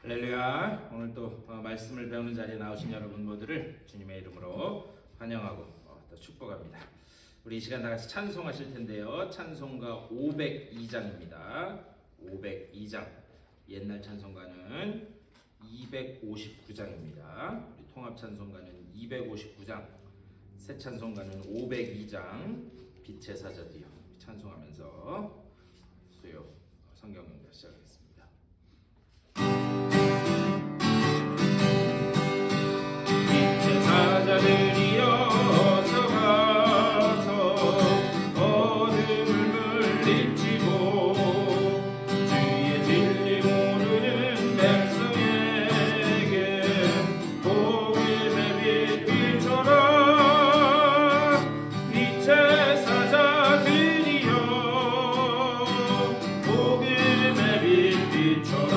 할렐루야. 오늘 또 말씀을 배우는 자리에 나오신 여러분 모두를 주님의 이름으로 환영하고 또 축복합니다. 우리 이 시간 다 같이 찬송하실 텐데요. 찬송가 502장입니다. 502장. 옛날 찬송가는 259장입니다. 우리 통합 찬송가는 259장. 새 찬송가는 502장. 빛의 사자들이여. 찬송하면서 수요 성경 연결 시작하겠습니다. 사자들이여 어서 가서 어둠을 물리치고 주의 진리 모르는 백성에게 복음의 빛 비춰라. 빛의 사자들이여 복음의 빛 비춰라.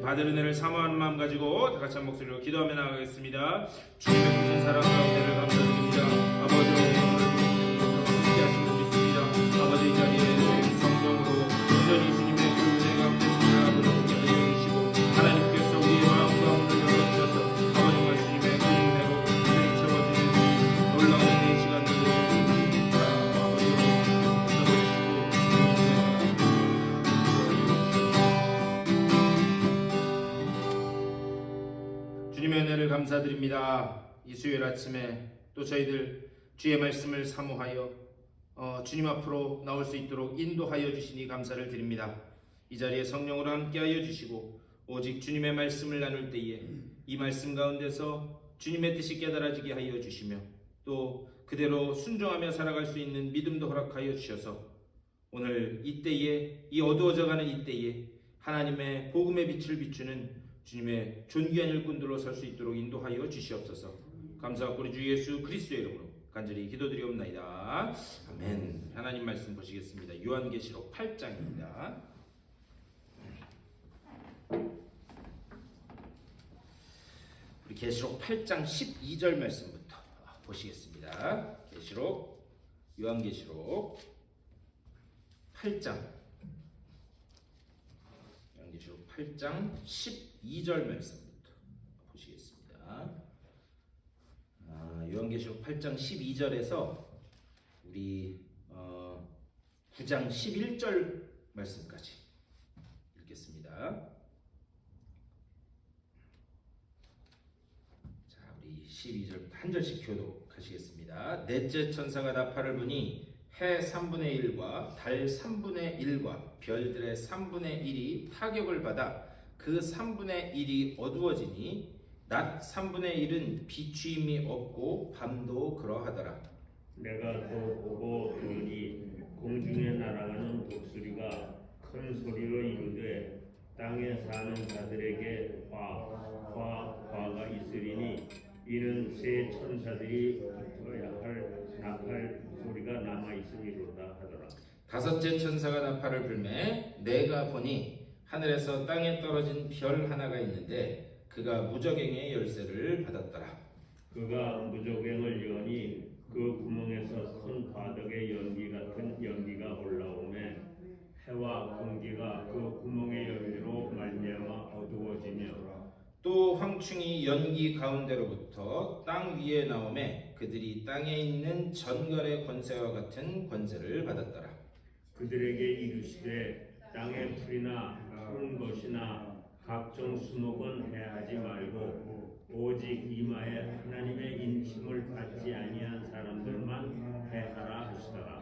받을 은혜를 사모하는 마음 가지고 다 같이 한 목소리로 기도하며 나가겠습니다. 주님의 크신 사랑 가운데를 감사드립니다. 아버지 오늘 함께 하신 줄 믿습니다. 아버지 이 자리에 성령으로 온전히 주님의 은혜 가운데 살아가도록 하여 주시고 하나님께서 우리의 마음 가운데 열어주셔서 아버지 말씀의 그 은혜로 우리를 채워주시는 놀라운 이 시간을 주님의 은혜를 감사드립니다. 이 수요일 아침에 또 저희들 주의 말씀을 사모하여 주님 앞으로 나올 수 있도록 인도하여 주시니 감사를 드립니다. 이 자리에 성령으로 함께하여 주시고 오직 주님의 말씀을 나눌 때에 이 말씀 가운데서 주님의 뜻이 깨달아지게 하여 주시며 또 그대로 순종하며 살아갈 수 있는 믿음도 허락하여 주셔서 오늘 이때에 이 어두워져가는 이때에 하나님의 복음의 빛을 비추는 주님의 존귀한 일꾼들로 살 수 있도록 인도하여 주시옵소서. 감사하고 우리 주 예수 그리스도의 이름으로 간절히 기도드리옵나이다. 아멘. 하나님 말씀 보시겠습니다. 요한계시록 8장입니다. 우리 계시록 8장 12절 말씀부터 보시겠습니다. 요한계시록 8장 12절 말씀부터 보시겠습니다. 요한계시록 8장 12절에서 우리 9장 11절 말씀까지 읽겠습니다. 자, 우리 12절부터 한 절씩 교독하시겠습니다. 넷째 천사가 나팔을 부니 해 3분의 1과 달 3분의 1과 별들의 3분의 1이 타격을 받아 그 3분의 1이 어두워지니 낮 3분의 1은 비추임이 없고 밤도 그러하더라. 내가 또 보고 보니 공중에 날아가는 독수리가 큰 소리로 이르되 땅에 사는 자들에게 화가 있으리니 이는 세 천사들이 붙어야 할 나팔 소리가 남아 있음이로다 하더라. 다섯째 천사가 나팔을 불매 내가 보니 하늘에서 땅에 떨어진 별 하나가 있는데 그가 무저갱의 열쇠를 받았더라. 그가 무저갱을 여니 그 구멍에서 큰 바닥의 연기 같은 연기가 올라오매 해와 공기가 그 구멍의 연기로 말미암아 어두워지며 또 황충이 연기 가운데로부터 땅 위에 나오매 그들이 땅에 있는 전갈의 권세와 같은 권세를 받았더라. 그들에게 이르시되 땅의 풀이나 푸른 것이나 각종 수목은 해하지 말고 오직 이마에 하나님의 인침을 받지 아니한 사람들만 해하라 하시더라.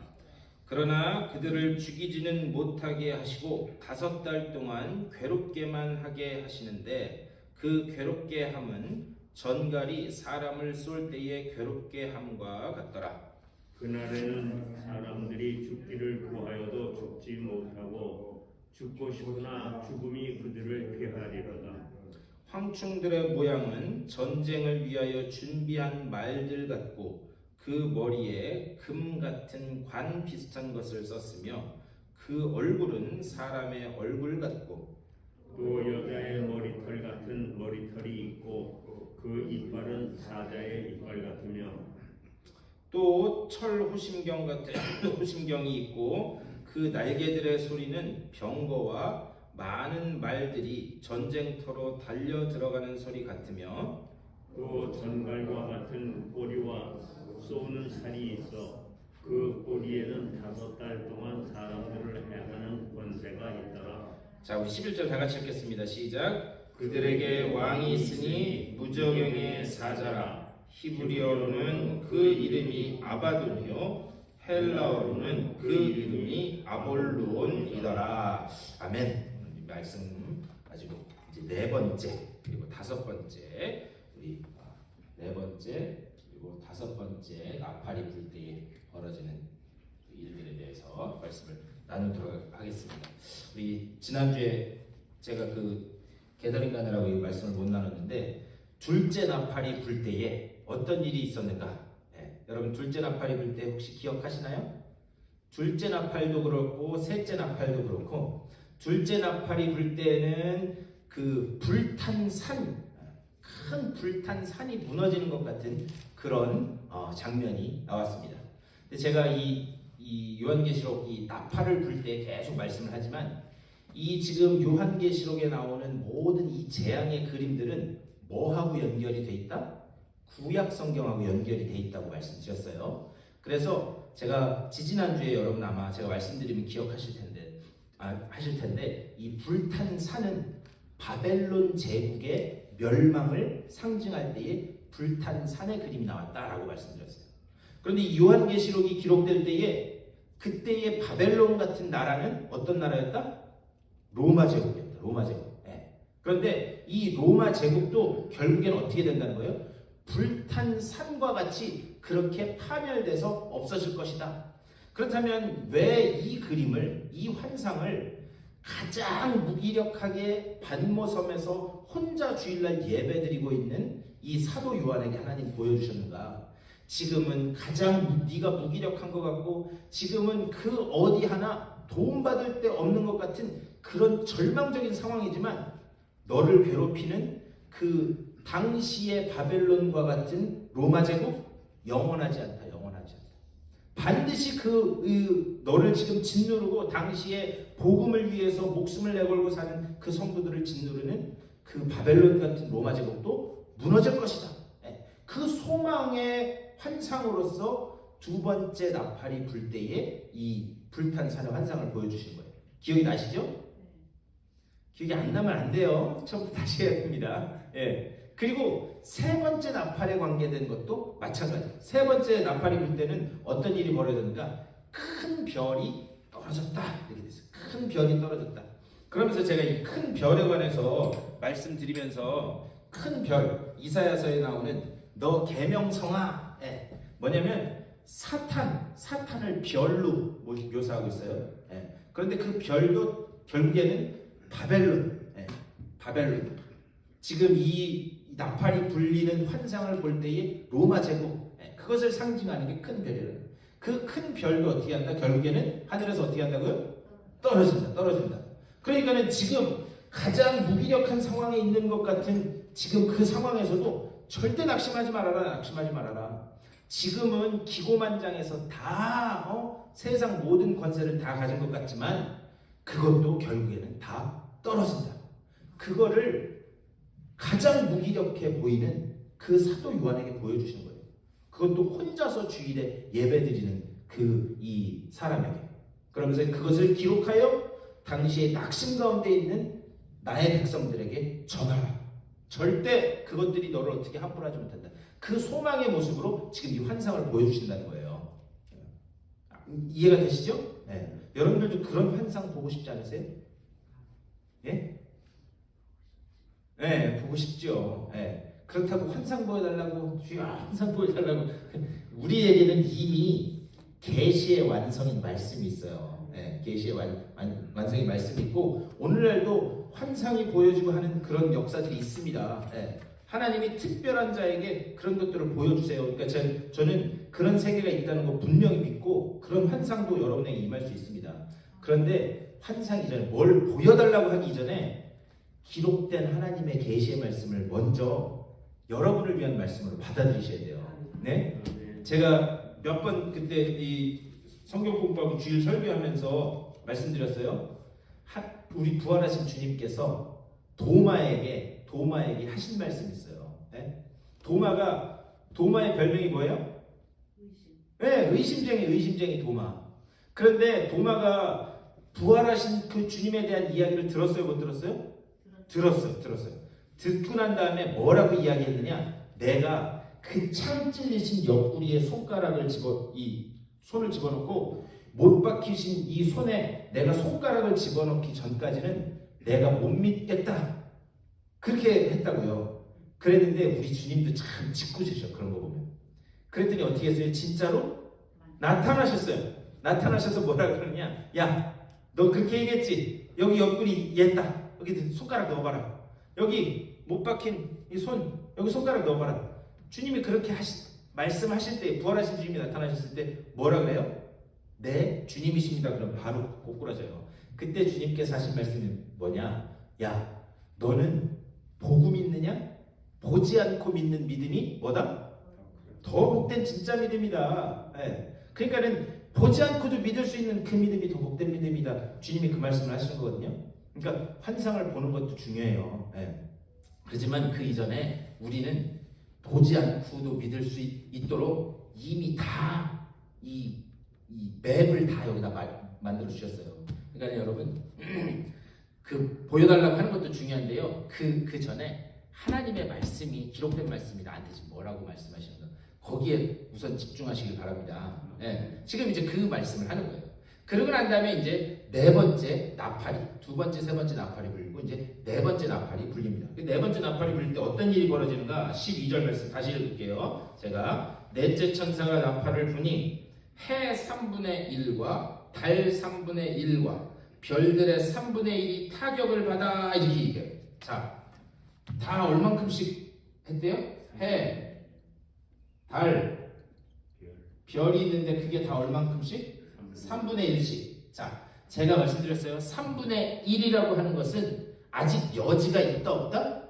그러나 그들을 죽이지는 못하게 하시고 5달 동안 괴롭게만 하게 하시는데 그 괴롭게 함은 전갈이 사람을 쏠 때의 괴롭게 함과 같더라. 그날에는 사람들이 죽기를 구하여도 죽지 못하고 죽고 싶으나 죽음이 그들을 피하리로다. 황충들의 모양은 전쟁을 위하여 준비한 말들 같고 그 머리에 금 같은 관 비슷한 것을 썼으며 그 얼굴은 사람의 얼굴 같고 또 여자의 머리털 같은 머리털이 있고 그 이빨은 사자의 이빨 같으며 또 철 호심경 같은 호심경이 있고 그 날개들의 소리는 병거와 많은 말들이 전쟁터로 달려 들어가는 소리 같으며 또 전갈과 같은 꼬리와 쏘는 살이 있어 그 꼬리에는 5달 동안 사람들을 해하는 권세가 있더라. 자, 우리 11절 다 같이 읽겠습니다. 시작. 그들에게 왕이 있으니 무저갱의 사자라. 히브리어로는 그 이름이 아바돈이요 헬라어로는 그 이름이 아볼루온이더라. 아멘. 이 말씀 가지고 이제 4번째 그리고 5번째 우리 4번째 그리고 5번째 나팔이 불 때에 벌어지는 일들에 대해서 말씀을 나누도록 하겠습니다. 우리 지난주에 제가 그 게더링 가느라고 이 말씀을 못 나눴는데 둘째 나팔이 불 때에 어떤 일이 있었는가? 네, 여러분 둘째 나팔이 불 때 혹시 기억하시나요? 둘째 나팔도 그렇고 셋째 나팔도 그렇고 둘째 나팔이 불 때는 그 불탄 산, 큰 불탄 산이 무너지는 것 같은 그런 장면이 나왔습니다. 근데 제가 이 요한계시록 이 나팔을 불 때 계속 말씀을 하지만 이 지금 요한계시록에 나오는 모든 이 재앙의 그림들은 뭐하고 연결이 돼 있다? 구약 성경하고 연결이 돼 있다고 말씀드렸어요. 그래서 제가 지지난주에 여러분 아마 제가 말씀드리면 기억하실 텐데 이 불탄 산은 바벨론 제국의 멸망을 상징할 때에 불탄 산의 그림이 나왔다라고 말씀드렸어요. 그런데 이 요한계시록이 기록될 때에 그때의 바벨론 같은 나라는 어떤 나라였다? 로마 제국이었다. 로마 제국. 네. 그런데 이 로마 제국도 결국엔 어떻게 된다는 거예요? 불탄 산과 같이 그렇게 파멸돼서 없어질 것이다. 그렇다면 왜 이 그림을, 이 환상을 가장 무기력하게 반모섬에서 혼자 주일날 예배드리고 있는 이 사도 요한에게 하나님 보여주셨는가? 지금은 가장 네가 무기력한 것 같고 지금은 그 어디 하나 도움받을 데 없는 것 같은 그런 절망적인 상황이지만 너를 괴롭히는 그 당시의 바벨론과 같은 로마 제국 영원하지 않다. 영원하지 않다. 반드시 너를 지금 짓누르고 당시에 복음을 위해서 목숨을 내걸고 사는 그 성도들을 짓누르는 그 바벨론 같은 로마 제국도 무너질 것이다. 그 소망의 환상으로서 두 번째 나팔이 불 때에 이 불탄 산의 환상을 보여주신 거예요. 기억이 나시죠? 기억이 안 나면 안 돼요. 처음부터 다시 해야 됩니다. 예. 그리고 세 번째 나팔에 관계된 것도 마찬가지. 세 번째 나팔이 불 때는 어떤 일이 벌어졌는가? 큰 별이 떨어졌다. 이렇게 됐어요. 큰 별이 떨어졌다. 그러면서 제가 이 큰 별에 관해서 말씀드리면서 큰 별, 이사야서에 나오는 너 계명성아, 예. 뭐냐면 사탄을 별로 묘사하고 있어요. 예. 그런데 그 별도 결국에는 바벨론, 예. 바벨론. 지금 이 나팔이 불리는 환상을 볼 때의 로마 제국, 예. 그것을 상징하는 게 큰 별이에요. 그 큰 별도 어떻게 한다? 결국에는 하늘에서 어떻게 한다고요? 떨어진다. 그러니까는 지금 가장 무기력한 상황에 있는 것 같은 지금 그 상황에서도 절대 낙심하지 말아라. 지금은 기고만장해서 다 세상 모든 권세를 다 가진 것 같지만 그것도 결국에는 다 떨어진다. 그거를 가장 무기력해 보이는 그 사도 요한에게 보여주시는 거예요. 그것도 혼자서 주일에 예배드리는 이 사람에게. 그러면서 그것을 기록하여 당시에 낙심 가운데 있는 나의 백성들에게 전하라. 절대 그것들이 너를 어떻게 함부로 하지 못한다. 그 소망의 모습으로 지금 이 환상을 보여주신다는 거예요. 이해가 되시죠? 네. 여러분들도 그런 환상 보고 싶지 않으세요? 예? 네, 보고 싶죠. 네. 그렇다고 환상 보여달라고, 환상 보여달라고. 우리에게는 이미 계시의 완성인 말씀이 있어요. 네, 계시의 완성인 말씀이 있고 오늘날도 환상이 보여지고 하는 그런 역사들이 있습니다. 네. 하나님이 특별한 자에게 그런 것들을 보여주세요. 그러니까 저는 그런 세계가 있다는 거 분명히 믿고 그런 환상도 여러분에게 임할 수 있습니다. 그런데 환상 이전에 뭘 보여달라고 하기 이전에 기록된 하나님의 계시의 말씀을 먼저 여러분을 위한 말씀으로 받아들이셔야 돼요. 네? 제가 몇 번 그때 이 성경 공부하고 주일 설교하면서 말씀드렸어요. 우리 부활하신 주님께서 도마에게 하신 말씀이 있어요. 네? 도마의 별명이 뭐예요? 네, 의심쟁이 도마. 그런데 도마가 부활하신 그 주님에 대한 이야기를 들었어요, 못 들었어요? 들었어요. 듣고 난 다음에 뭐라고 이야기했느냐? 내가 그 참 찔리신 옆구리에 손을 집어넣고 못 박히신 이 손에 내가 손가락을 집어넣기 전까지는 내가 못 믿겠다. 그렇게 했다고요. 그랬는데 우리 주님도 참 짓궂으셔. 그런 거 보면. 그랬더니 어떻게 했어요? 진짜로 나타나셨어요. 나타나셔서 뭐라 그러냐? 야, 너 그렇게 얘기했지? 여기 옆구리 얘다. 여기 손가락 넣어봐라. 여기 못 박힌 이 손, 여기 손가락 넣어봐라. 주님이 그렇게 말씀하실 때, 부활하신 주님이 나타나셨을 때 뭐라 그래요? 네, 주님이십니다. 그럼 바로 꼬꾸라져요. 그때 주님께서 하신 말씀이 뭐냐? 야, 너는 보고 믿느냐? 보지 않고 믿는 믿음이 뭐다? 더 복된 진짜 믿음이다. 네. 그러니까는 보지 않고도 믿을 수 있는 그 믿음이 더 복된 믿음이다. 주님이 그 말씀을 하시는 거거든요. 그러니까 환상을 보는 것도 중요해요. 네. 그렇지만 그 이전에 우리는 보지 않고도 믿을 수 있도록 이미 다 이 맵을 다 여기다 만들어 주셨어요. 그러니까 여러분 그 보여달라고 하는 것도 중요한데요. 그 전에 하나님의 말씀이 기록된 말씀이 나한테 지금 뭐라고 말씀하시는가 거기에 우선 집중하시길 바랍니다. 네. 지금 이제 그 말씀을 하는 거예요. 그러고 난 다음에 이제 네 번째 나팔이, 두 번째, 세 번째 나팔이 불리고 이제 네 번째 나팔이 불립니다. 네 번째 나팔이 불릴 때 어떤 일이 벌어지는가? 12절 말씀 다시 읽을게요. 제가 넷째 천사가 나팔을 부니 해 3분의 1과 달 3분의 1과 별들의 3분의 1이 타격을 받아 이렇게 얘기해요. 자, 다 얼만큼씩 했대요? 해, 달, 별이 있는데 그게 다 얼만큼씩? 3분의 1씩. 자, 제가 말씀드렸어요. 3분의 1이라고 하는 것은 아직 여지가 있다 없다?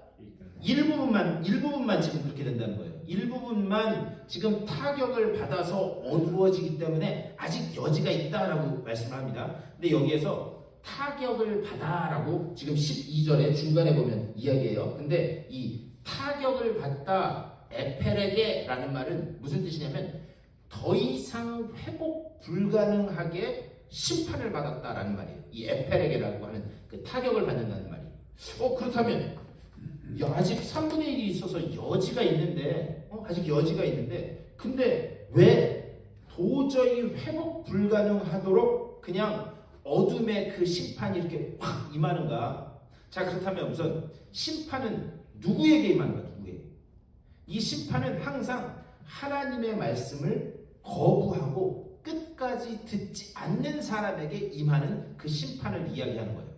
일부분만 지금 그렇게 된다는 거예요. 일부분만 지금 타격을 받아서 어두워지기 때문에 아직 여지가 있다라고 말씀을 합니다. 근데 여기에서 타격을 받아라고 지금 12절에 중간에 보면 이야기해요. 근데 이 타격을 받다 에페레게라는 말은 무슨 뜻이냐면 더 이상 회복 불가능하게 심판을 받았다라는 말이에요. 이 에페레게라고 하는 그 타격을 받는다는 말이에요. 그렇다면 아직 3분의 1이 있어서 여지가 있는데 아직 여지가 있는데 근데 왜 도저히 회복 불가능하도록 그냥 어둠의 그 심판이 이렇게 확 임하는가? 자, 그렇다면 우선 심판은 누구에게 임하는가? 누구에게? 이 심판은 항상 하나님의 말씀을 거부하고 끝까지 듣지 않는 사람에게 임하는 그 심판을 이야기하는 거예요.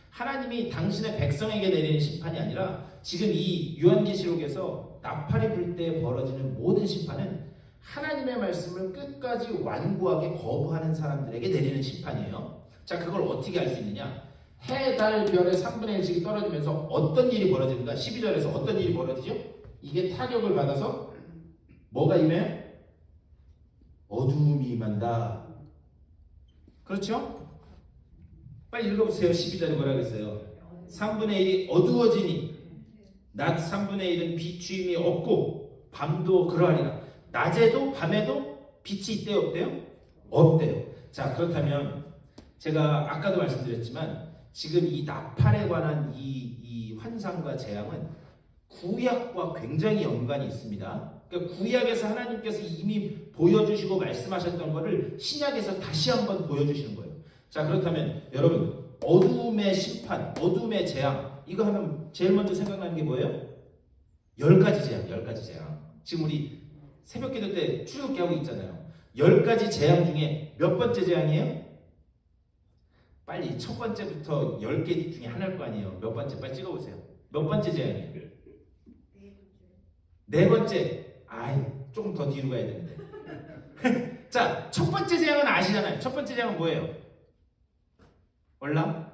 하나님이 당신의 백성에게 내리는 심판이 아니라 지금 이 요한계시록에서 나팔이 불 때 벌어지는 모든 심판은 하나님의 말씀을 끝까지 완고하게 거부하는 사람들에게 내리는 심판이에요. 자, 그걸 어떻게 알 수 있느냐? 해, 달, 별의 3분의 1씩이 떨어지면서 어떤 일이 벌어지는가? 12절에서 어떤 일이 벌어지죠? 이게 타격을 받아서 뭐가 임해? 어둠이 임한다. 그렇죠? 빨리 읽어보세요. 12절에 뭐라고 했어요? 3분의 1이 어두워지니 낮 3분의 1은 비추임이 없고 밤도 그러하리라. 낮에도 밤에도 빛이 있대요? 없대요? 없대요. 자, 그렇다면 제가 아까도 말씀드렸지만 지금 이 나팔에 관한 이 환상과 재앙은 구약과 굉장히 연관이 있습니다. 그러니까 구약에서 하나님께서 이미 보여주시고 말씀하셨던 것을 신약에서 다시 한번 보여주시는 거예요. 자, 그렇다면 여러분 어둠의 심판, 어둠의 재앙 이거 하면 제일 먼저 생각나는 게 뭐예요? 10가지 재앙, 10가지 재앙. 지금 우리 새벽기도 때 출애굽기 하고 있잖아요. 10가지 재앙 중에 몇 번째 재앙이에요? 빨리 첫 번째부터 10개 중에 하나일 거 아니에요. 몇 번째? 빨리 찍어보세요. 몇 번째 재앙이에요? 네 번째. 조금 더 뒤로 가야 되는데. 자, 첫 번째 재앙은 아시잖아요. 첫 번째 재앙은 뭐예요? 몰라?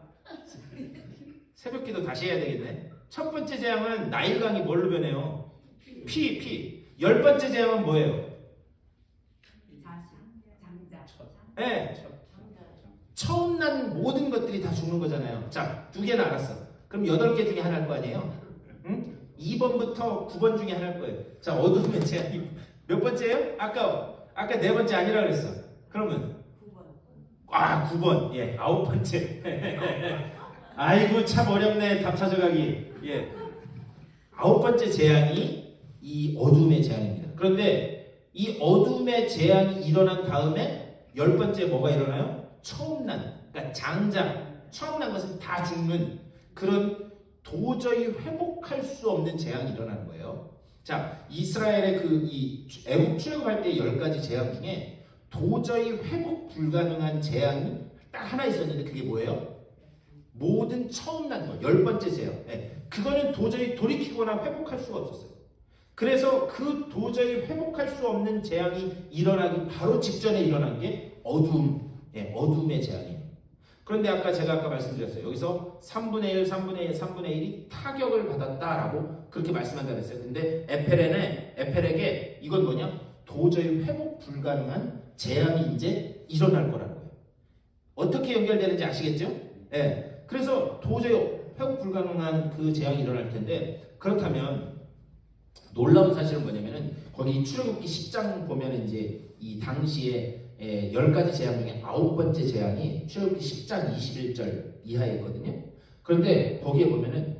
새벽기도 다시 해야 되겠네. 첫 번째 재앙은 나일강이 뭘로 변해요? 피. 10번째 재앙은 뭐예요? 네. 처음 난 모든 것들이 다 죽는 거잖아요. 자, 2개는 알았어. 그럼 8개 중에 하나일 거 아니에요? 응? 2번부터 9번 중에 하나일 거예요. 자, 어둠의 재앙이 몇 번째예요? 아까 4번째 아니라 그랬어. 그러면 9번. 예, 9번째. 아이고 참 어렵네. 답 찾아가기. 예. 9번째 재앙이 이 어둠의 재앙입니다. 그런데 이 어둠의 재앙이 일어난 다음에 10번째 뭐가 일어나요? 처음 난, 그러니까 장장, 처음 난 것은 다 죽는 그런 도저히 회복할 수 없는 재앙이 일어나는 거예요. 자, 이스라엘의 이 애국 출애굽할 때 10가지 재앙 중에 도저히 회복 불가능한 재앙이 딱 하나 있었는데 그게 뭐예요? 모든 처음 난 거, 10번째 재앙. 네, 그거는 도저히 돌이키거나 회복할 수가 없었어요. 그래서 그 도저히 회복할 수 없는 재앙이 일어나기 바로 직전에 일어난 게 어둠의 재앙이에요. 그런데 제가 말씀드렸어요. 여기서 3분의 1, 3분의 1, 3분의 1이 타격을 받았다라고 그렇게 말씀한다고 했어요. 근데 에펠에게 이건 뭐냐? 도저히 회복 불가능한 재앙이 이제 일어날 거라는 거예요. 어떻게 연결되는지 아시겠죠? 네. 그래서 도저히 회복 불가능한 그 재앙이 일어날 텐데 그렇다면 놀라운 사실은 뭐냐면은 거기 출애굽기 10장 보면은 이제 이 당시에 10가지 재앙 중에 9번째 재앙이 출애굽기 10장 21절 이하에 있거든요. 그런데 거기에 보면은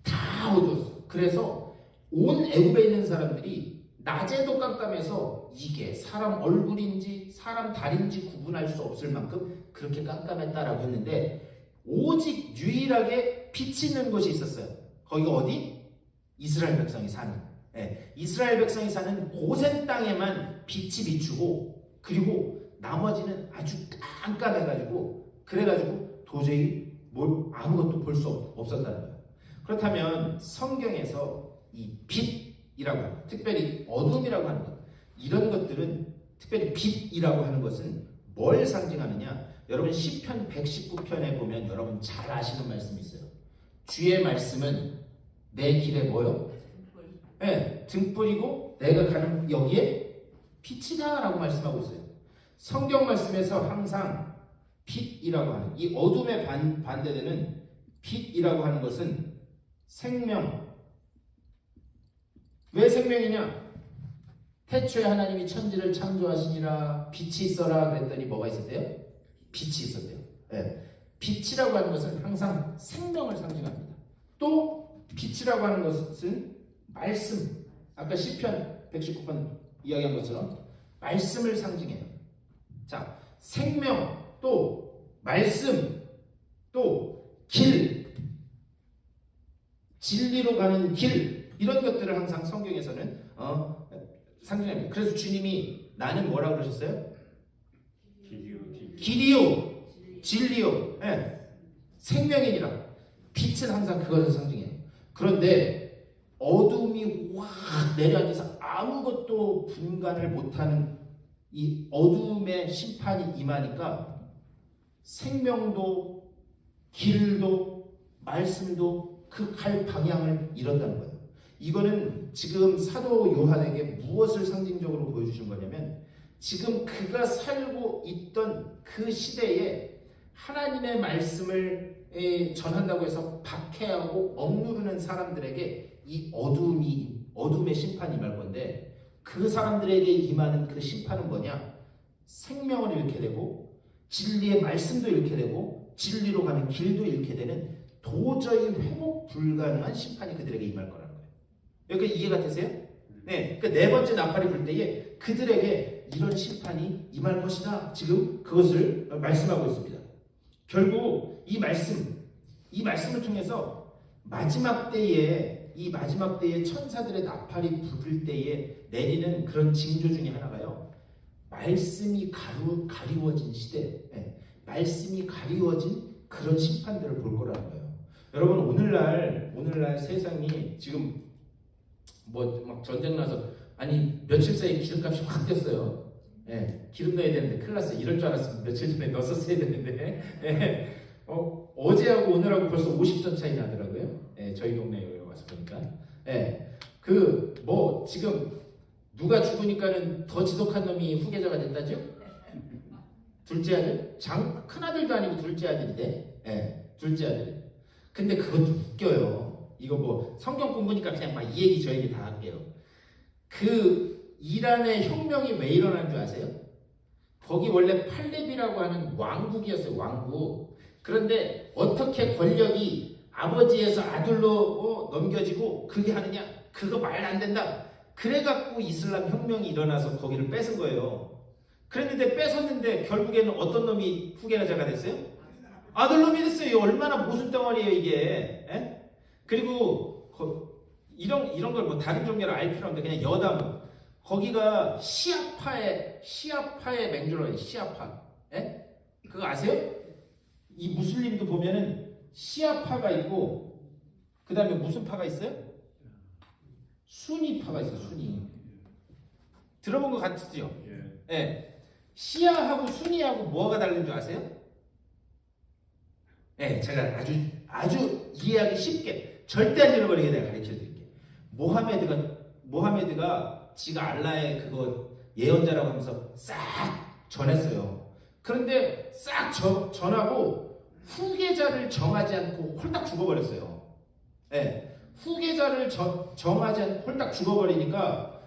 다 어두웠어. 그래서 온 애굽에 있는 사람들이 낮에도 깜깜해서 이게 사람 얼굴인지 사람 다리인지 구분할 수 없을 만큼 그렇게 깜깜했다라고 했는데 오직 유일하게 빛이 있는 곳이 있었어요. 거기가 어디? 이스라엘 백성이 사는. 이스라엘 백성이 사는 고센 땅에만 빛이 비추고 그리고 나머지는 아주 깜깜해가지고 그래가지고 도저히 아무것도 볼 수 없었다는 거예요. 그렇다면 성경에서 이 빛이라고 하는 특별히 어둠이라고 하는 것 이런 것들은 특별히 빛이라고 하는 것은 뭘 상징하느냐? 여러분 시편 119편에 보면 여러분 잘 아시는 말씀이 있어요. 주의 말씀은 내 길에 뭐요? 등불이고 내가 가는 여기에 빛이다 라고 말씀하고 있어요. 성경 말씀에서 항상 빛이라고 하는 이 어둠에 반대되는 빛이라고 하는 것은 생명. 왜 생명이냐? 태초에 하나님이 천지를 창조하시니라 빛이 있어라 그랬더니 뭐가 있었대요? 빛이 있었대요. 예. 빛이라고 하는 것은 항상 생명을 상징합니다. 또 빛이라고 하는 것은 말씀, 아까 시편 119편 이야기한 것처럼 말씀을 상징해요. 자, 생명, 또 말씀, 또 길, 진리로 가는 길, 이런 것들을 항상 성경에서는 상징합니다. 그래서 주님이 나는 뭐라고 그러셨어요? 길이요, 진리요, 예. 생명이니라. 빛은 항상 그것을 상징해요. 그런데 어둠이 확 내려앉아서 아무것도 분간을 못하는 이 어둠의 심판이 임하니까 생명도 길도 말씀도 그 갈 방향을 잃었다는 거예요. 이거는 지금 사도 요한에게 무엇을 상징적으로 보여주신 거냐면 지금 그가 살고 있던 그 시대에 하나님의 말씀을 전한다고 해서 박해하고 억누르는 사람들에게 이 어둠의 심판이 임할 건데 그 사람들에게 임하는 그 심판은 뭐냐? 생명을 잃게 되고 진리의 말씀도 잃게 되고 진리로 가는 길도 잃게 되는 도저히 회복 불가능한 심판이 그들에게 임할 거라는 거예요. 여기까지 이해가 되세요? 네, 그 네 번째 나팔이 불 때에 그들에게 이런 심판이 임할 것이다. 지금 그것을 말씀하고 있습니다. 결국 이 말씀을 통해서 마지막 때에 천사들의 나팔이 부를 때에 내리는 그런 징조 중에 하나가요. 말씀이 가리워진 시대, 말씀이 가리워진 그런 심판들을 볼 거라는 거예요. 여러분 오늘날 세상이 지금 뭐 막 전쟁 나서 아니 며칠 사이에 기름값이 확 뛰었어요. 기름 넣어야 되는데 큰일 났어요. 이럴 줄 알았으면 며칠 전에 넣었어야 되는데 어제하고 오늘하고 벌써 50전 차이 나더라고요. 저희 동네에 와서 보니까. 그 뭐 지금 누가 죽으니까는 더 지독한 놈이 후계자가 됐다죠? 둘째 아들? 큰 아들도 아니고 둘째 아들인데, 둘째 아들. 근데 그것도 웃겨요. 이거 뭐 성경 공부니까 그냥 막 이 얘기 저 얘기 다 할게요. 그 이란의 혁명이 왜 일어난 줄 아세요? 거기 원래 팔렙이라고 하는 왕국이었어요. 왕국. 그런데 어떻게 권력이 아버지에서 아들로 넘겨지고 그게 하느냐? 그거 말 안 된다. 그래갖고 이슬람 혁명이 일어나서 거기를 뺏은 거예요. 그랬는데 뺏었는데 결국에는 어떤 놈이 후계자가 됐어요? 아들놈이 됐어요. 얼마나 모순 덩어리예요 이게. 그리고 이런 걸 뭐 다른 종교를 알 필요 없는데 그냥 여담. 거기가 시아파의 맹주로예요. 시아파. 그거 아세요? 이 무슬림도 보면은 시아파가 있고 그 다음에 무슨 파가 있어요? 수니파가 있어요. 수니. 들어본 것 같으죠? 시아하고 수니하고 뭐가 다른 줄 아세요? 제가 아주 이해하기 쉽게 절대 안 잃어버리게 내가 가르쳐 드릴게요. 모하메드가 지가 알라의 그거 예언자라고 하면서 싹 전했어요. 그런데 싹 전하고 후계자를 정하지 않고 홀딱 죽어버렸어요. 후계자를 정하지 않고 홀딱 죽어버리니까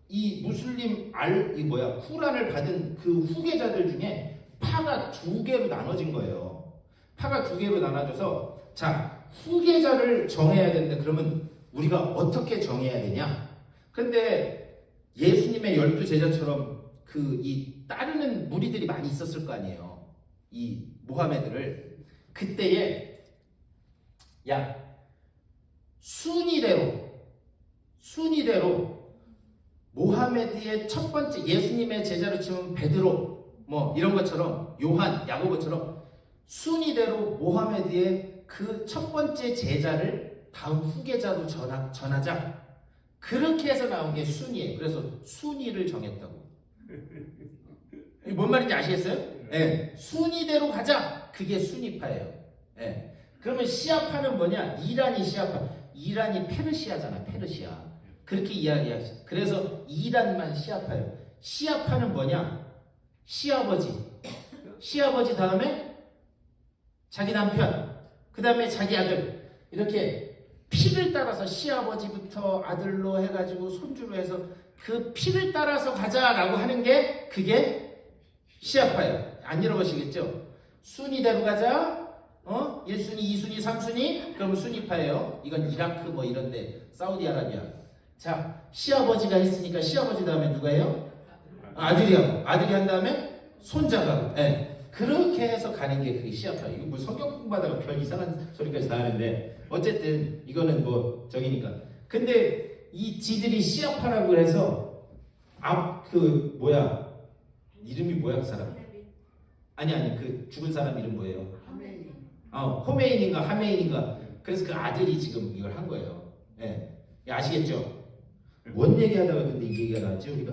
이 무슬림 쿠란을 받은 그 후계자들 중에 파가 두 개로 나눠진 거예요. 파가 두 개로 나눠져서 자 후계자를 정해야 되는데 그러면 우리가 어떻게 정해야 되냐? 근데 예수님의 12제자처럼 이 따르는 무리들이 많이 있었을 거 아니에요. 이 모하메드를 그때에 야 순위대로 모하메드의 첫 번째 예수님의 제자로 치면 베드로 뭐 이런 것처럼 요한, 야고보처럼 순위대로 모하메드의 그 첫 번째 제자를 다음 후계자로 전하자. 그렇게 해서 나온 게 순위예요. 그래서 순위를 정했다고. 뭔 말인지 아시겠어요? 순위대로 가자. 그게 순위파예요. 그러면 시아파는 뭐냐? 이란이 시아파. 이란이 페르시아잖아. 페르시아. 그렇게 이야기하시죠. 그래서 이란만 시아파예요. 시아파는 뭐냐? 시아버지 다음에 자기 남편, 그 다음에 자기 아들. 이렇게 피를 따라서 시아버지부터 아들로 해가지고 손주로 해서 그 피를 따라서 가자라고 하는 게 그게 시아파예요. 안 잃어버리시겠죠? 순위대로 가자. 1순위, 2순위, 3순위? 그러면 순위파예요. 이건 이라크 뭐 이런데 사우디아라비아. 자, 시아버지가 했으니까 시아버지 다음에 누가 해요? 아들이하고. 아들이 한 다음에 손자가. 예. 그렇게 해서 가는 게 그게 시아파. 이거 뭐 성경 공부하다가 별 이상한 소리까지 다 하는데 어쨌든 이거는 뭐 저기니까. 근데 이 지들이 시아파라고 해서 그 뭐야 이름이 뭐야 그 사람? 아니 그 죽은 사람 이름 뭐예요? 호메인인가 하메인인가. 그래서 그 아들이 지금 이걸 한 거예요. 예. 아시겠죠? 뭔 얘기하다가 근데 이 얘기가 나왔지 우리가?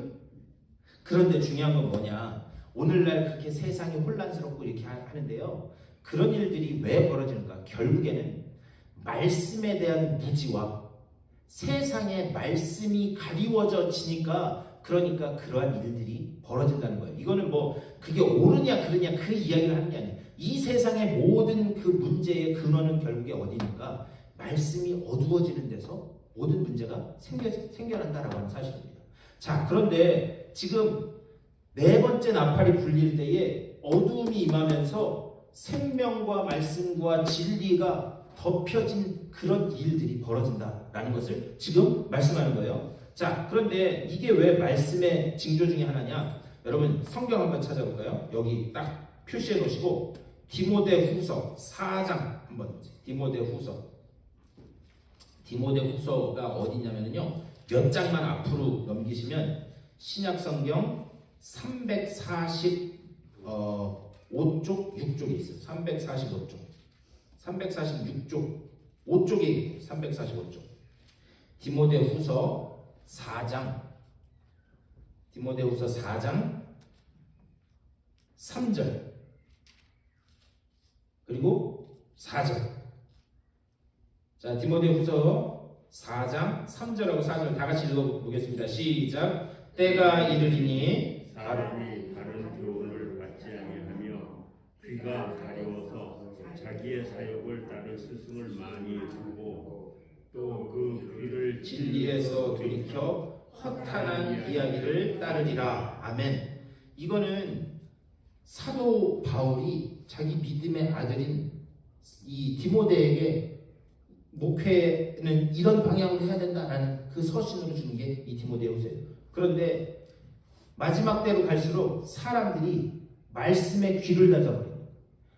그런데 중요한 건 뭐냐? 오늘날 그렇게 세상이 혼란스럽고 이렇게 하는데요. 그런 일들이 왜 벌어지는가? 결국에는 말씀에 대한 무지와 세상의 말씀이 가리워져지니까 그러니까 그러한 일들이 벌어진다는 거예요. 이거는 뭐 그게 옳으냐 그르냐 그 이야기를 하는 게 아니에요. 이 세상의 모든 그 문제의 근원은 결국에 어디니까 말씀이 어두워지는 데서 모든 문제가 생겨난다라고 하는 사실입니다. 자, 그런데 지금 네 번째 나팔이 불릴 때에 어두움이 임하면서 생명과 말씀과 진리가 덮여진 그런 일들이 벌어진다라는 것을 지금 말씀하는 거예요. 자, 그런데 이게 왜 말씀의 징조 중에 하나냐? 여러분 성경 한번 찾아볼까요? 여기 딱 표시해 놓으시고 디모데후서 4장 한번 보세요. 디모데후서가 어디냐면요. 몇 장만 앞으로 넘기시면 신약성경 345쪽 6쪽에 있어요. 345쪽 346쪽 5쪽에 345쪽 디모데후서 4장 3절 그리고 4절. 자, 디모데후서 4장 3절하고 4절 다 같이 읽어보겠습니다. 시작. 때가 이르리니 사람이 다른 교훈을 받지 아니하며 귀가 가려워서 자기의 사욕을 따른 스승을 많이 두고 또 그 귀를 진리에서 돌이켜 허탄한 이야기를 따르리라. 아멘. 이거는 사도 바울이 자기 믿음의 아들인 이 디모데에게 목회는 이런 방향으로 해야 된다라는 그 서신으로 주는 게 이 디모데후서예요. 그런데 마지막 때로 갈수록 사람들이 말씀의 귀를 닫아버려요.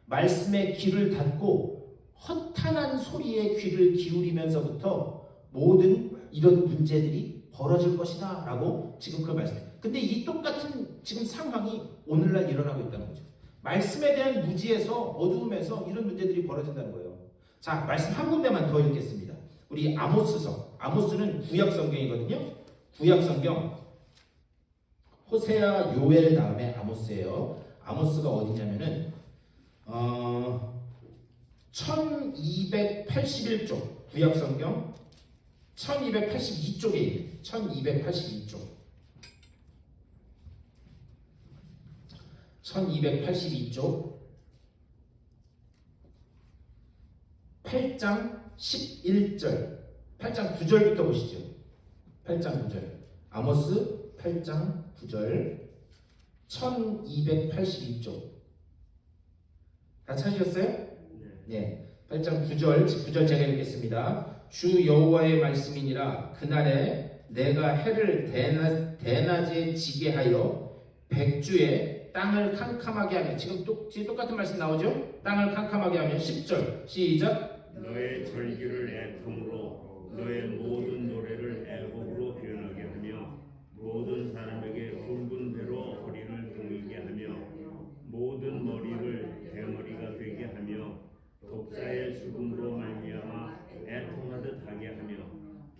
말씀의 귀를 닫고 허탄한 소리에 귀를 기울이면서부터 모든 이런 문제들이 벌어질 것이다 라고 지금 그걸 말씀해요. 근데 이 똑같은 지금 상황이 오늘날 일어나고 있다는 거죠. 말씀에 대한 무지에서 어두움에서 이런 문제들이 벌어진다는 거예요. 자, 말씀 한 군데만 더 읽겠습니다. 우리 아모스서. 아모스는 구약성경이거든요. 구약성경 호세아 요엘 다음에 아모스예요. 아모스가 어디냐면은 1281쪽 구약성경 1282쪽에 있는 1282쪽 1282쪽 8장 11절 8장 9절부터 보시죠. 8장 9절 아모스 8장 9절 1282쪽 다 찾으셨어요? 네. 8장 9절 제가 읽겠습니다. 주 여호와의 말씀이니라. 그날에 내가 해를 대낮에 지게 하여 백주에 땅을 캄캄하게 하며 지금 똑같은 말씀 나오죠? 땅을 캄캄하게 하며 10절 시작. 너의 절기를 애통으로 너의 모든 노래를 애곡으로 변하게 하며 모든 사람에게 굵은 배로 허리를 동이게 하며 모든 머리를 대머리가 되게 하며 독사의 죽음으로 말미암아 애통하듯 하게 하며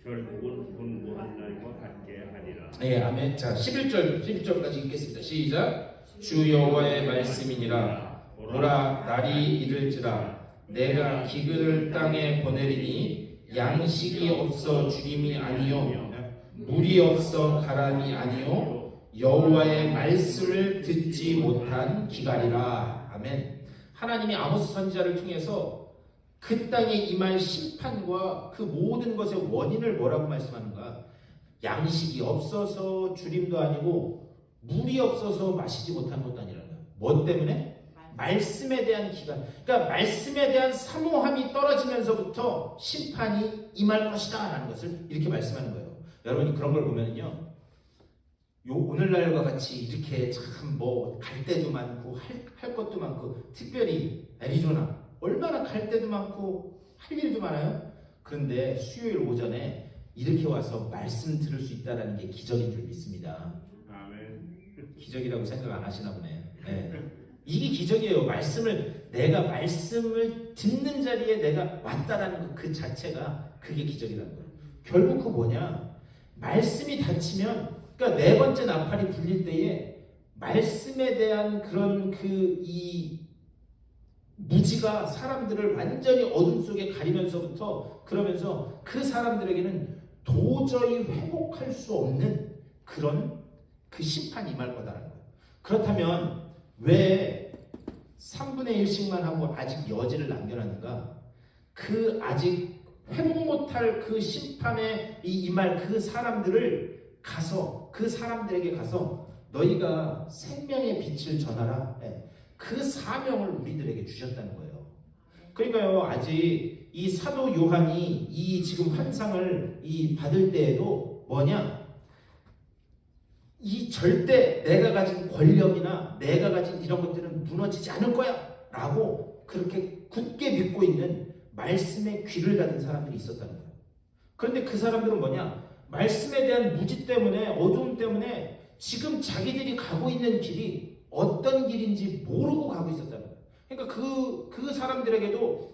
결국은 분부한 날과 같게 하리라. 예, 아멘. 자, 11절까지 읽겠습니다. 시작. 주 여호와의 말씀이니라. 오라 날이 이를지라. 내가 기근을 땅에 보내리니 양식이 없어 죽임이 아니요 물이 없어 가람이 아니요 여호와의 말씀을 듣지 못한 기갈이라. 아멘. 하나님이 아모스 선지자를 통해서 그 땅에 임할 심판과 그 모든 것의 원인을 뭐라고 말씀하는가? 양식이 없어서 주림도 아니고 물이 없어서 마시지 못한 것도 아니라는 거예요. 뭐 때문에? 말씀에 대한 기간. 그러니까 말씀에 대한 사모함이 떨어지면서부터 심판이 임할 것이다 라는 것을 이렇게 말씀하는 거예요. 여러분이 그런 걸 보면요, 오늘날과 같이 이렇게 참 뭐 갈 데도 많고 할 것도 많고, 특별히 애리조나 얼마나 갈 데도 많고 할 일도 많아요. 그런데 수요일 오전에 이렇게 와서 말씀 들을 수 있다는 게 기적인 줄 믿습니다. 아멘. 기적이라고 생각 안 하시나 보네. 네. 이게 기적이에요. 내가 말씀을 듣는 자리에 내가 왔다라는 그 자체가 그게 기적이라는 거예요. 결국 그 뭐냐? 말씀이 닫히면, 그러니까 네 번째 나팔이 불릴 때에 말씀에 대한 그런 이 무지가 사람들을 완전히 어둠 속에 가리면서부터, 그러면서 그 사람들에게는 도저히 회복할 수 없는 그런 그 심판이 임할 거다라는 거예요. 그렇다면 왜 3분의 1씩만 하고 아직 여지를 남겨놨는가? 그 아직 회복 못할 그 심판에 임할 그 사람들을 가서, 그 사람들에게 가서 너희가 생명의 빛을 전하라. 그 사명을 우리들에게 주셨다는 거예요. 그러니까요, 아직 이 사도 요한이 이 지금 환상을 받을 때에도 뭐냐? 이 절대 내가 가진 권력이나 내가 가진 이런 것들은 무너지지 않을 거야 라고 그렇게 굳게 믿고 있는 말씀에 귀를 닫은 사람들이 있었다는 거예요. 그런데 그 사람들은 뭐냐? 말씀에 대한 무지 때문에, 어두움 때문에 지금 자기들이 가고 있는 길이 어떤 길인지 모르고 가고 있었다는 거예요. 그러니까 그 사람들에게도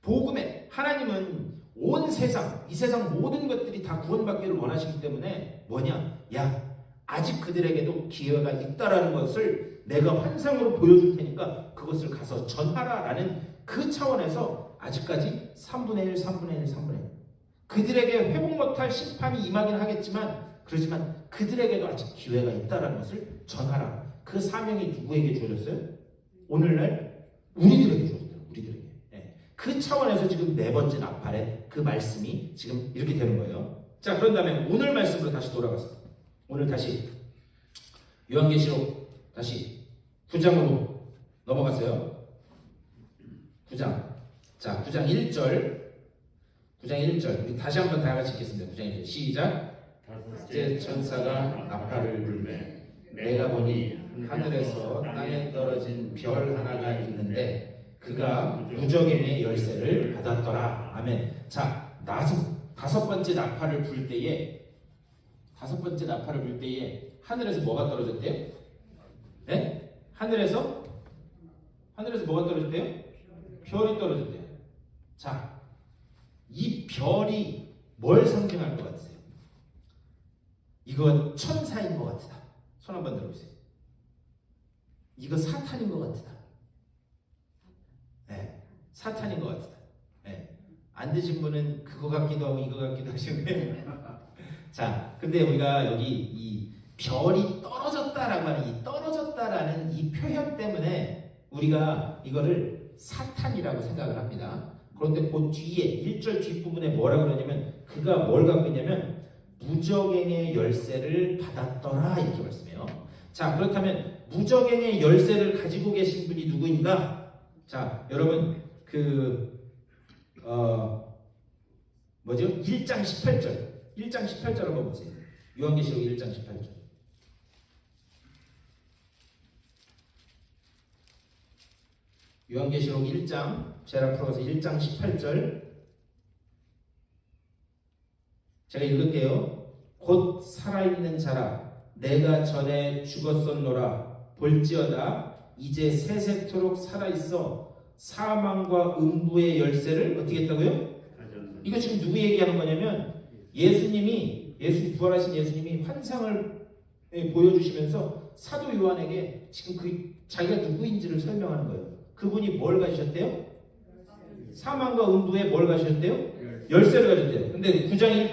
복음에, 하나님은 온 세상, 이 세상 모든 것들이 다 구원받기를 원하시기 때문에 뭐냐? 야, 아직 그들에게도 기회가 있다라는 것을 내가 환상으로 보여줄 테니까 그것을 가서 전하라 라는 그 차원에서 아직까지 3분의 1, 3분의 1, 3분의 1. 그들에게 회복 못할 심판이 임하긴 하겠지만, 그렇지만 그들에게도 아직 기회가 있다라는 것을 전하라. 그 사명이 누구에게 주어졌어요? 오늘날 우리들에게 주어졌어요. 우리들에게. 그 차원에서 지금 네 번째 나팔의 그 말씀이 지금 이렇게 되는 거예요. 자, 그런 다음에 오늘 말씀으로 다시 돌아가서 오늘 다시 요한계시록 다시 9장으로 넘어갔어요. 9장. 자, 9장 1절. 9장 1절. 우리 다시 한번 다 같이 읽겠습니다. 9장 1절. 시작. 다섯째 천사가 나팔을 불매 내가 보니 하늘에서 땅에 떨어진 별 하나가 있는데 그가 무저갱의 열쇠를 받았더라. 아멘. 자, 다섯 번째 나팔을 불 때에 하늘에서 뭐가 떨어졌대요? 네? 하늘에서 뭐가 떨어졌대요? 별이 떨어졌대요. 자, 이 별이 뭘 상징할 것 같으세요? 이거 천사인 것 같으다. 손 한번 들어보세요. 이거 사탄인 것 같으다. 네, 사탄인 것 같으다. 네, 안 드신 분은 그거 같기도 하고 이거 같기도 하시는데 자, 근데 우리가 여기 이 별이 떨어졌다라고 하는 이 떨어졌다라는 이 표현 때문에 우리가 이거를 사탄이라고 생각을 합니다. 그런데 그 뒤에 1절 뒷부분에 뭐라고 그러냐면 그가 뭘 갖고 있냐면 무저갱의 열쇠를 받았더라 이렇게 말씀해요. 자, 그렇다면 무저갱의 열쇠를 가지고 계신 분이 누구인가? 자, 여러분 1장 18절 한번 보세요. 요한계시록 1장 18절. 요한계시록 1장 제가 풀어가서 1장 18절 제가 읽을게요. 곧 살아있는 자라 내가 전에 죽었었노라 볼지어다 이제 세세토록 살아있어 사망과 음부의 열쇠를 어떻게 했다고요? 이거 지금 누구 얘기하는 거냐면 예수님 부활하신 예수님이 환상을 보여주시면서 사도 요한에게 지금 자기가 누구인지를 설명하는 거예요. 그분이 뭘 가지셨대요? 사망과 음부에 뭘 가지셨대요? 열쇠를 가졌대요. 근데 9장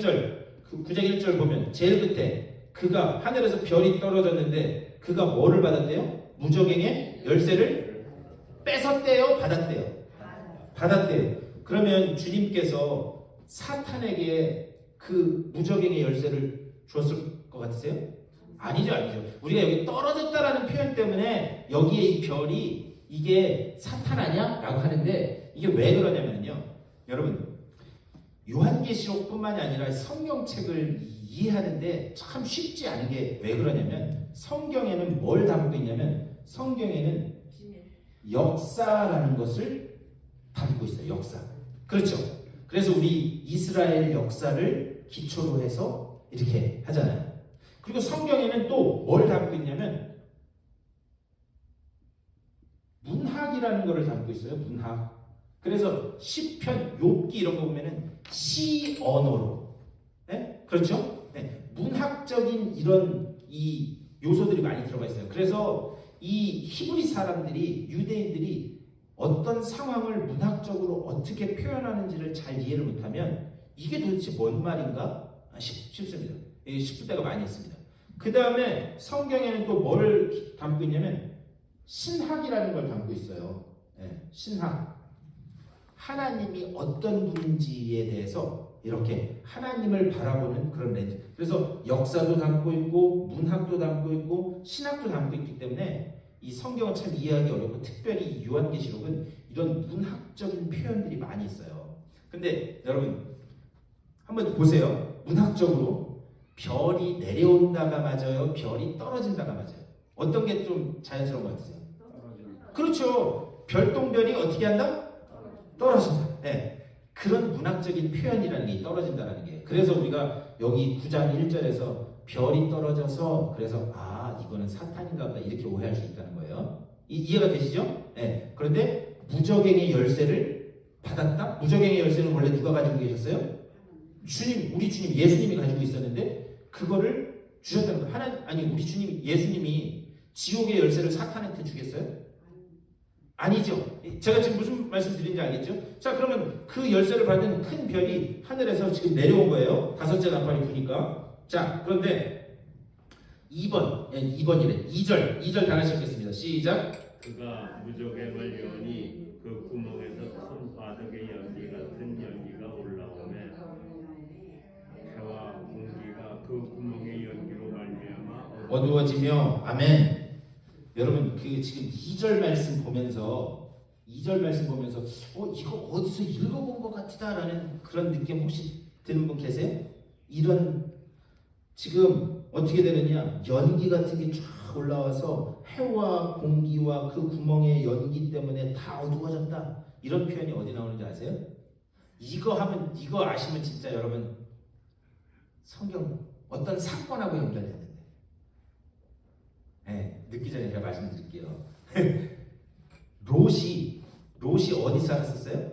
1절 보면 제일 끝에 그가 하늘에서 별이 떨어졌는데 그가 뭐를 받았대요? 무저갱의 열쇠를 뺏었대요? 받았대요. 그러면 주님께서 사탄에게 그 무저갱의 열쇠를 주었을 것 같으세요? 아니죠, 아니죠. 우리가 여기 떨어졌다라는 표현 때문에 여기에 이 별이 이게 사탄 아니야? 라고 하는데 이게 왜 그러냐면요. 여러분, 요한계시록뿐만이 아니라 성경책을 이해하는데 참 쉽지 않은 게 왜 그러냐면 성경에는 뭘 담고 있냐면 성경에는 역사라는 것을 담고 있어요. 역사. 그렇죠. 그래서 우리 이스라엘 역사를 기초로 해서 이렇게 하잖아요. 그리고 성경에는 또 뭘 담고 있냐면 문학이라는 것을 담고 있어요. 문학. 그래서 시편, 욥기 이런 거 보면은 시 언어로, 네? 그렇죠? 네. 문학적인 이런 이 요소들이 많이 들어가 있어요. 그래서 이 히브리 사람들이 유대인들이 어떤 상황을 문학적으로 어떻게 표현하는지를 잘 이해를 못하면 이게 도대체 뭔 말인가 싶습니다. 싶을 때가 많이 있습니다. 그 다음에 성경에는 또 뭘 담고 있냐면 신학이라는 걸 담고 있어요. 네, 신학. 하나님이 어떤 분인지에 대해서 이렇게 하나님을 바라보는 그런 렌즈. 그래서 역사도 담고 있고 문학도 담고 있고 신학도 담고 있기 때문에 이 성경은 참 이해하기 어렵고 특별히 이 요한계시록은 이런 문학적인 표현들이 많이 있어요. 근데 여러분 한번 보세요. 문학적으로 별이 내려온다가 맞아요? 별이 떨어진다가 맞아요? 어떤 게 좀 자연스러운 것 같으세요? 그렇죠. 별똥별이 어떻게 한다? 떨어진다. 네. 그런 문학적인 표현이라는 게 떨어진다는 게. 그래서 우리가 여기 9장 1절에서 별이 떨어져서 그래서 이거는 사탄인가 보다 이렇게 오해할 수 있다는 거예요. 이해가 되시죠? 네. 그런데 무저갱의 열쇠를 받았다? 무저갱의 열쇠는 원래 누가 가지고 계셨어요? 주님, 우리 주님 예수님이 가지고 있었는데 그거를 주셨다는 거예요. 우리 주님 예수님이 지옥의 열쇠를 사탄한테 주겠어요? 아니죠. 제가 지금 무슨 말씀 드린지 알겠죠? 자, 그러면 그 열쇠를 받은 큰 별이 하늘에서 지금 내려온 거예요. 다섯째 나팔이 부니까. 자, 그런데 2번이래. 2절 다 같이 읽겠습니다. 시작. 그가 무저갱을 여니 그 구멍에서 큰 바둑의 연기 같은 연기가 올라오매 해와 공기가 그 구멍의 연기로 말미암아 어두워지며 아멘. 여러분 그 지금 2절 말씀 보면서 이거 어디서 읽어본 것 같다라는 그런 느낌 혹시 드는 분 계세요? 이런 지금 어떻게 되느냐 연기 같은 게 쫙 올라와서 해와 공기와 그 구멍의 연기 때문에 다 어두워졌다 이런 표현이 어디 나오는지 아세요? 이거 아시면 진짜 여러분 성경 어떤 사건하고 연결되는데 네, 늦기 전에 제가 말씀드릴게요. 롯이 어디 살았었어요?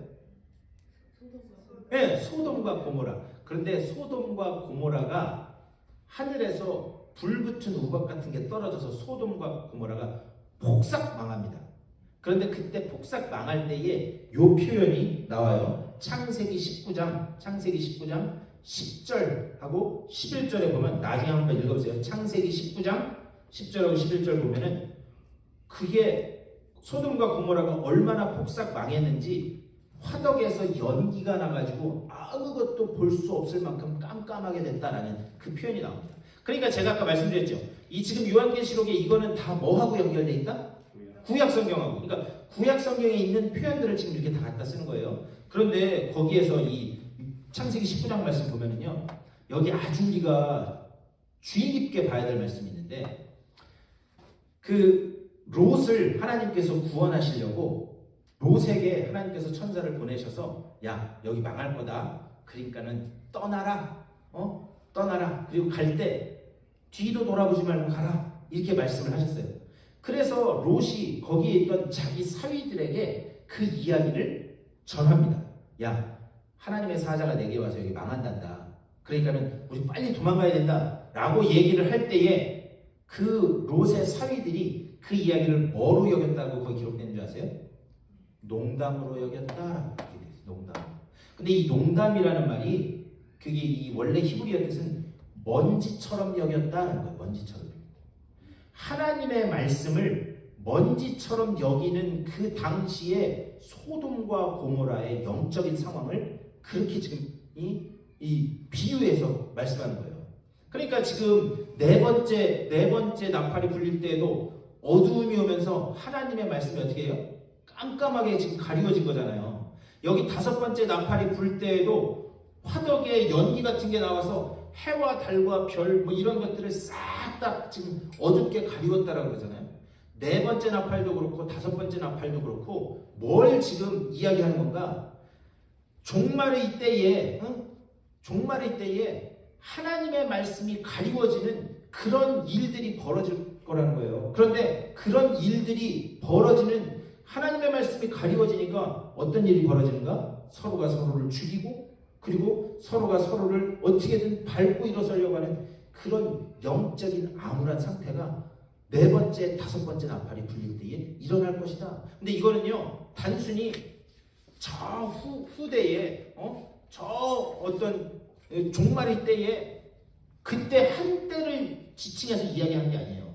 네, 소돔과 고모라. 그런데 소돔과 고모라가 하늘에서 불 붙은 우박 같은 게 떨어져서 소돔과 고모라가 폭삭 망합니다. 그런데 그때 폭삭 망할 때에 요 표현이 나와요. 창세기 19장 10절하고 11절에 보면 나중에 한번 읽어보세요. 창세기 19장 10절하고 11절 보면은 그게 소돔과 고모라가 얼마나 폭삭 망했는지 화덕에서 연기가 나가지고 아무것도 볼 수 없을 만큼 깜깜하게 됐다라는 그 표현이 나옵니다. 그러니까 제가 아까 말씀드렸죠. 이 지금 요한계시록에 이거는 다 뭐하고 연결돼 있다? 구약 성경하고. 그러니까 구약 성경에 있는 표현들을 지금 이렇게 다 갖다 쓰는 거예요. 그런데 거기에서 이 창세기 19장 말씀 보면은요. 여기 아주 우리가 주의 깊게 봐야 될 말씀이 있는데 그 롯을 하나님께서 구원하시려고 롯에게 하나님께서 천사를 보내셔서 야 여기 망할 거다 그러니까는 떠나라 떠나라 그리고 갈 때 뒤도 돌아보지 말고 가라 이렇게 말씀을 하셨어요. 그래서 롯이 거기에 있던 자기 사위들에게 그 이야기를 전합니다. 야 하나님의 사자가 내게 와서 여기 망한단다 그러니까는 우리 빨리 도망가야 된다 라고 얘기를 할 때에 그 롯의 사위들이 그 이야기를 뭐로 여겼다고 거기 기록되는 줄 아세요? 농담으로 여겼다라고 기록되어 있어요. 농담. 근데 이 농담이라는 말이 그게 이 원래 히브리어 뜻은 먼지처럼 여겼다는 거예요. 먼지처럼. 하나님의 말씀을 먼지처럼 여기는 그 당시에 소돔과 고모라의 영적인 상황을 그렇게 지금 이 비유해서 말씀하는 거예요. 그러니까 지금 네 번째 나팔이 불릴 때에도 어두움이 오면서 하나님의 말씀이 어떻게 해요? 깜깜하게 지금 가리워진 거잖아요. 여기 다섯 번째 나팔이 불 때에도 화덕에 연기 같은 게 나와서 해와 달과 별 뭐 이런 것들을 싹 다 지금 어둡게 가리웠다라고 그러잖아요. 네 번째 나팔도 그렇고 다섯 번째 나팔도 그렇고 뭘 지금 이야기하는 건가? 종말의 이때에 종말의 때에 하나님의 말씀이 가리워지는 그런 일들이 벌어질 거라는 거예요. 그런데 그런 일들이 벌어지는 하나님의 말씀이 가리워지니까 어떤 일이 벌어지는가? 서로가 서로를 죽이고 그리고 서로가 서로를 어떻게든 밟고 일어서려고 하는 그런 영적인 암울한 상태가 네 번째, 다섯 번째 나팔이 불릴 때에 일어날 것이다. 근데 이거는요 단순히 저 후대에 저 어떤 종말의 때에 그때 한때를 지칭해서 이야기하는 게 아니에요.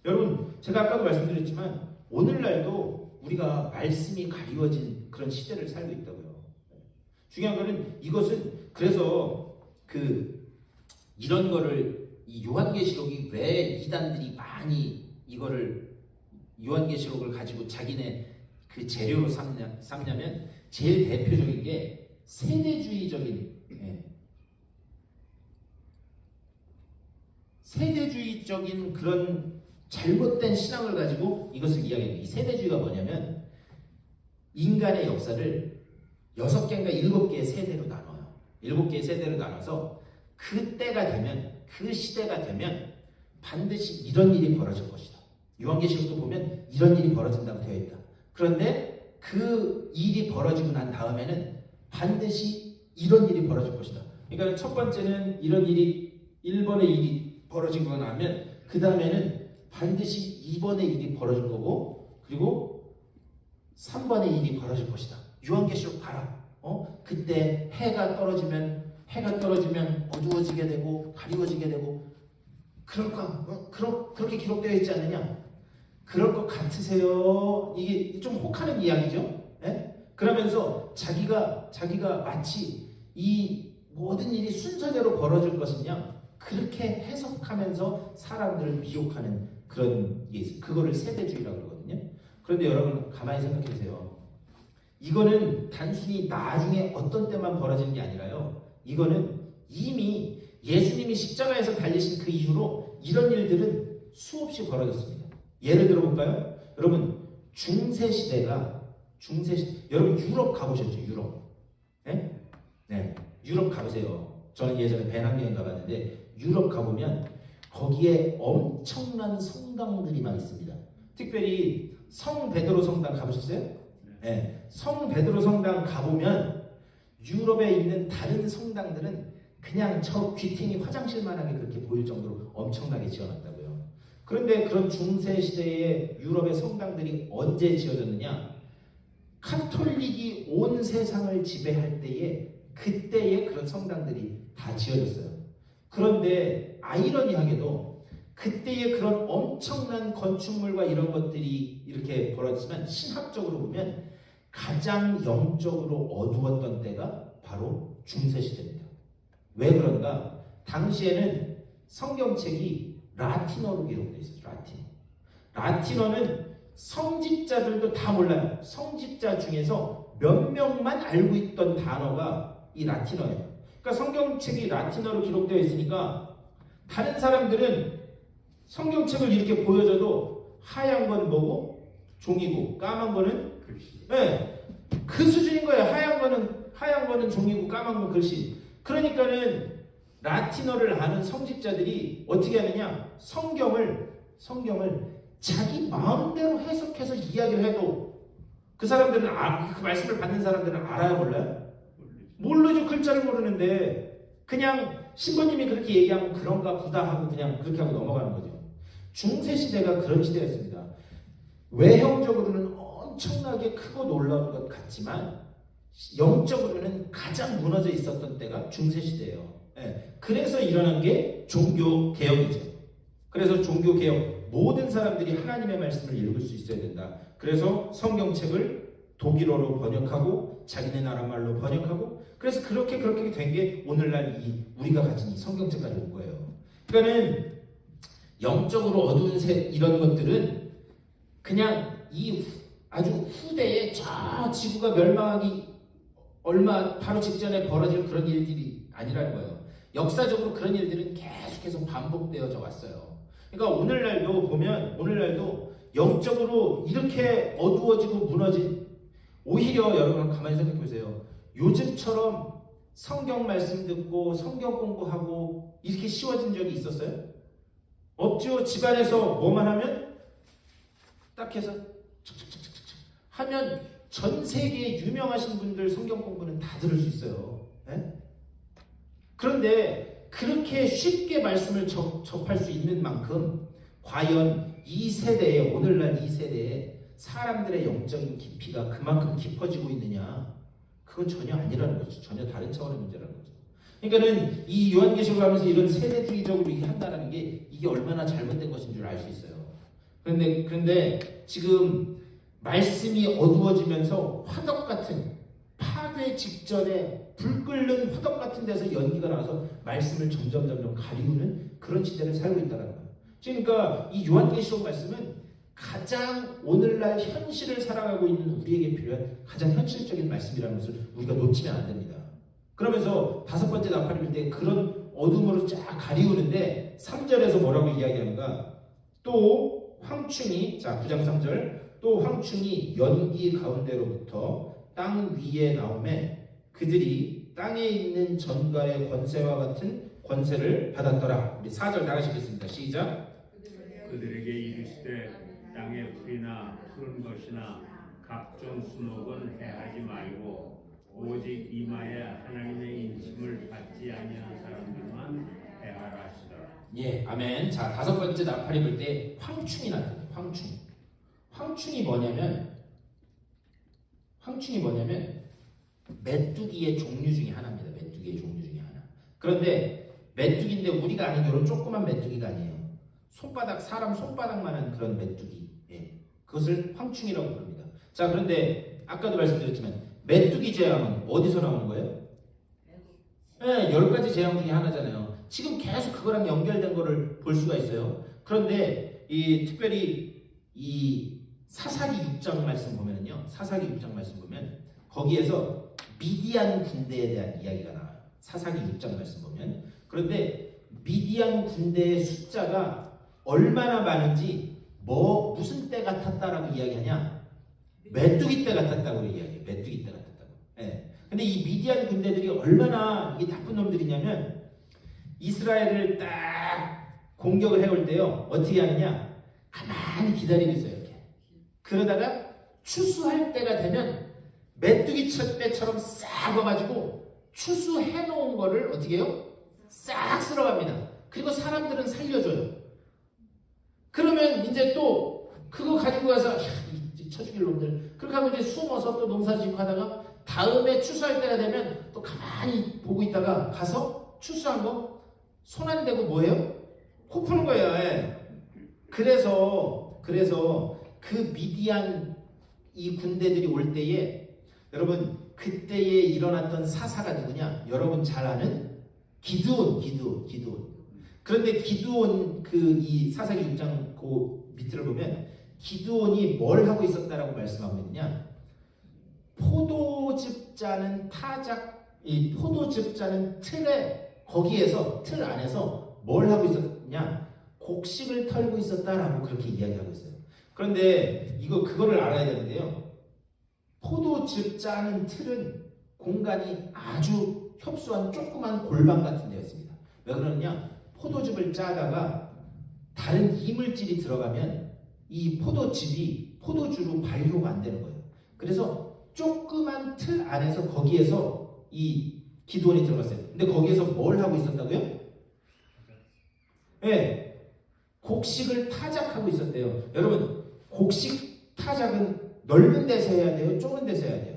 여러분 제가 아까도 말씀드렸지만 오늘날도 우리가 말씀이 가리워진 그런 시대를 살고 있다고요. 중요한 거는 이것은 그래서 이런 거를 이 요한계시록이 왜 이단들이 많이 이거를 요한계시록을 가지고 자기네 그 재료로 삼냐면 제일 대표적인 게 세대주의적인 그런 잘못된 신앙을 가지고 이것을 이야기해요. 이 세대주의가 뭐냐면 인간의 역사를 6개인가 7개의 세대로 나눠요. 7개의 세대로 나눠서 그 때가 되면 그 시대가 되면 반드시 이런 일이 벌어질 것이다. 요한계시록도 보면 이런 일이 벌어진다고 되어 있다. 그런데 그 일이 벌어지고 난 다음에는 반드시 이런 일이 벌어질 것이다. 그러니까 첫 번째는 이런 일이 1번의 일이 벌어지고 나면 그 다음에는 반드시 2번의 일이 벌어질 거고 그리고 3번의 일이 벌어질 것이다. 요한계시록 봐라. 그때 해가 떨어지면 어두워지게 되고 가리워지게 되고 그럴까? 그렇게 기록되어 있지 않느냐? 그럴 것 같으세요? 이게 좀 혹하는 이야기죠. 예? 그러면서 자기가 마치 이 모든 일이 순서대로 벌어질 것이냐 그렇게 해석하면서 사람들을 미혹하는 그런 게 있어요. 그거를 세대주의라고 그러거든요. 그런데 여러분 가만히 생각해 보세요. 이거는 단순히 나중에 어떤 때만 벌어지는 게 아니라요. 이거는 이미 예수님이 십자가에서 달리신 그 이후로 이런 일들은 수없이 벌어졌습니다. 예를 들어 볼까요? 여러분 여러분 유럽 가보셨죠? 유럽. 네? 네. 유럽 가보세요. 저는 예전에 배낭여행 가봤는데 유럽 가보면 거기에 엄청난 성당들이 막 있습니다. 특별히 성 베드로 성당 가보셨어요? 네. 성 베드로 성당 가보면 유럽에 있는 다른 성당들은 그냥 저 귀퉁이 화장실만하게 그렇게 보일 정도로 엄청나게 지어놨다고요. 그런데 그런 중세 시대의 유럽의 성당들이 언제 지어졌느냐? 카톨릭이 온 세상을 지배할 때에 그때의 그런 성당들이 다 지어졌어요. 그런데 아이러니하게도 그때의 그런 엄청난 건축물과 이런 것들이 이렇게 벌어지지만 신학적으로 보면 가장 영적으로 어두웠던 때가 바로 중세시대입니다. 왜 그런가? 당시에는 성경책이 라틴어로 기록되어 있어요. 라틴어는 성직자들도 다 몰라요. 성직자 중에서 몇 명만 알고 있던 단어가 이 라틴어예요. 그러니까 성경책이 라틴어로 기록되어 있으니까 다른 사람들은 성경책을 이렇게 보여줘도 하얀 건 뭐고 종이고 까만 거는 글씨. 네, 그 수준인 거예요. 하얀 거는 종이고 까만 건 글씨. 그러니까는 라틴어를 아는 성직자들이 어떻게 하느냐? 성경을 자기 마음대로 해석해서 이야기를 해도 그 사람들은 그 말씀을 받는 사람들은 알아야 몰라요? 모르죠. 글자를 모르는데 그냥 신부님이 그렇게 얘기하면 그런가 보다 하고 그냥 그렇게 하고 넘어가는 거죠. 중세시대가 그런 시대였습니다. 외형적으로는 엄청나게 크고 놀라운 것 같지만 영적으로는 가장 무너져 있었던 때가 중세시대예요. 네. 그래서 일어난 게 종교개혁이죠. 그래서 종교개혁, 모든 사람들이 하나님의 말씀을 읽을 수 있어야 된다. 그래서 성경책을 독일어로 번역하고 자기네 나라 말로 번역하고 그래서 그렇게 된 게 오늘날 우리가 가진 이 성경책까지 온 거예요. 그러니까는 영적으로 어두운 이런 것들은 그냥 아주 후대에 저 지구가 멸망하기 얼마 바로 직전에 벌어질 그런 일들이 아니라는 거예요. 역사적으로 그런 일들은 계속해서 반복되어져 왔어요. 그러니까 오늘날도 영적으로 이렇게 어두워지고 무너진, 오히려 여러분 가만히 생각해 보세요. 요즘처럼 성경 말씀 듣고 성경 공부하고 이렇게 쉬워진 적이 있었어요? 없죠. 집안에서 뭐만 하면 딱 해서 척척척척척 하면 전 세계에 유명하신 분들 성경 공부는 다 들을 수 있어요. 네? 그런데 그렇게 쉽게 말씀을 접할 수 있는 만큼 과연 오늘날 이 세대에 사람들의 영적인 깊이가 그만큼 깊어지고 있느냐? 그건 전혀 아니라는 거죠. 전혀 다른 차원의 문제라는 거죠. 그러니까는 이 요한계시록을 하면서 이런 세대주의적으로 이게 한다는 게 이게 얼마나 잘못된 것인 줄 알 수 있어요. 그런데 지금 말씀이 어두워지면서 화덕 같은, 파괴 직전에 불 끓는 화덕 같은 데서 연기가 나와서 말씀을 점점 가리우는 그런 시대를 살고 있다는 거예요. 그러니까 이 요한계시록 말씀은 가장 오늘날 현실을 살아가고 있는 우리에게 필요한 가장 현실적인 말씀이라는 것을 우리가 놓치면 안 됩니다. 그러면서 5번째 나팔을 불 때 그런 어둠으로 쫙 가리우는데 3절에서 뭐라고 이야기하는가? 또 황충이, 9장 3절, 또 황충이 연기 가운데로부터 땅 위에 나오매 그들이 땅에 있는 전갈의 권세와 같은 권세를 받았더라. 우리 4절 나가시겠습니다. 시작. 그들에게 이르시되 땅의 풀이나 푸른 것이나 각종 수목은 해하지 말고 오직 이마에 하나님의 인침을 받지 아니한 사람들만 해하라 하시더라. 예, 아멘. 자, 5번째 나팔이 불 때 황충이 나타나요. 황충이 뭐냐면 메뚜기의 종류 중에 하나입니다. 메뚜기의 종류 중에 하나. 그런데 메뚜기인데 우리가 아는 이런 조그만 메뚜기가 아니에요. 사람 손바닥만한 그런 메뚜기. 예. 그것을 황충이라고 부릅니다. 자, 그런데 아까도 말씀드렸지만 메뚜기 재앙은 어디서 나오는 거예요? 네, 10가지 재앙 중에 하나잖아요. 지금 계속 그거랑 연결된 거를 볼 수가 있어요. 그런데 특별히 이 사사기 6장 말씀 보면요. 사사기 6장 말씀 보면 거기에서 미디안 군대에 대한 이야기가 나와요. 사사기 6장 말씀 보면. 그런데 미디안 군대의 숫자가 얼마나 많은지 무슨 때 같았다라고 이야기하냐? 메뚜기 때 같았다고 이야기해요. 메뚜기 때 같았다고. 예. 근데 이 미디안 군대들이 얼마나 이게 나쁜 놈들이냐면 이스라엘을 딱 공격을 해올 때요. 어떻게 하느냐? 가만히 기다리고 있어요. 이렇게. 그러다가 추수할 때가 되면 메뚜기 때처럼 싹 와가지고 추수해 놓은 거를 어떻게 해요? 싹 쓸어갑니다. 그리고 사람들은 살려줘요. 그러면 이제 또 그거 가지고 가서 쳐죽일 놈들 그렇게 하고 이제 숨어서 또 농사짓고 하다가 다음에 추수할 때가 되면 또 가만히 보고 있다가 가서 추수한 거 손 안 대고 뭐예요? 코 푸는 거예요. 예. 그래서 그 미디안 이 군대들이 올 때에 여러분 그때에 일어났던 사사가 누구냐? 여러분 잘 아는 기드온. 그런데 기드온 이 사사기 6장 그 밑을 보면 기드온이 뭘 하고 있었다라고 말씀하고 있느냐? 포도즙 짜는 틀 안에서 뭘 하고 있었냐? 곡식을 털고 있었다라고 그렇게 이야기하고 있어요. 그런데 그거를 알아야 되는데요. 포도즙 짜는 틀은 공간이 아주 협소한 조그만 골방 같은 데였습니다. 왜 그러느냐? 포도즙을 짜다가 다른 이물질이 들어가면 이 포도주로 발효가 안 되는 거예요. 그래서 조그만 틀 안에서 거기에서 이 기드온이 들어갔어요. 근데 거기에서 뭘 하고 있었다고요? 네, 곡식을 타작하고 있었대요. 여러분, 곡식 타작은 넓은 데서 해야 돼요? 좁은 데서 해야 돼요?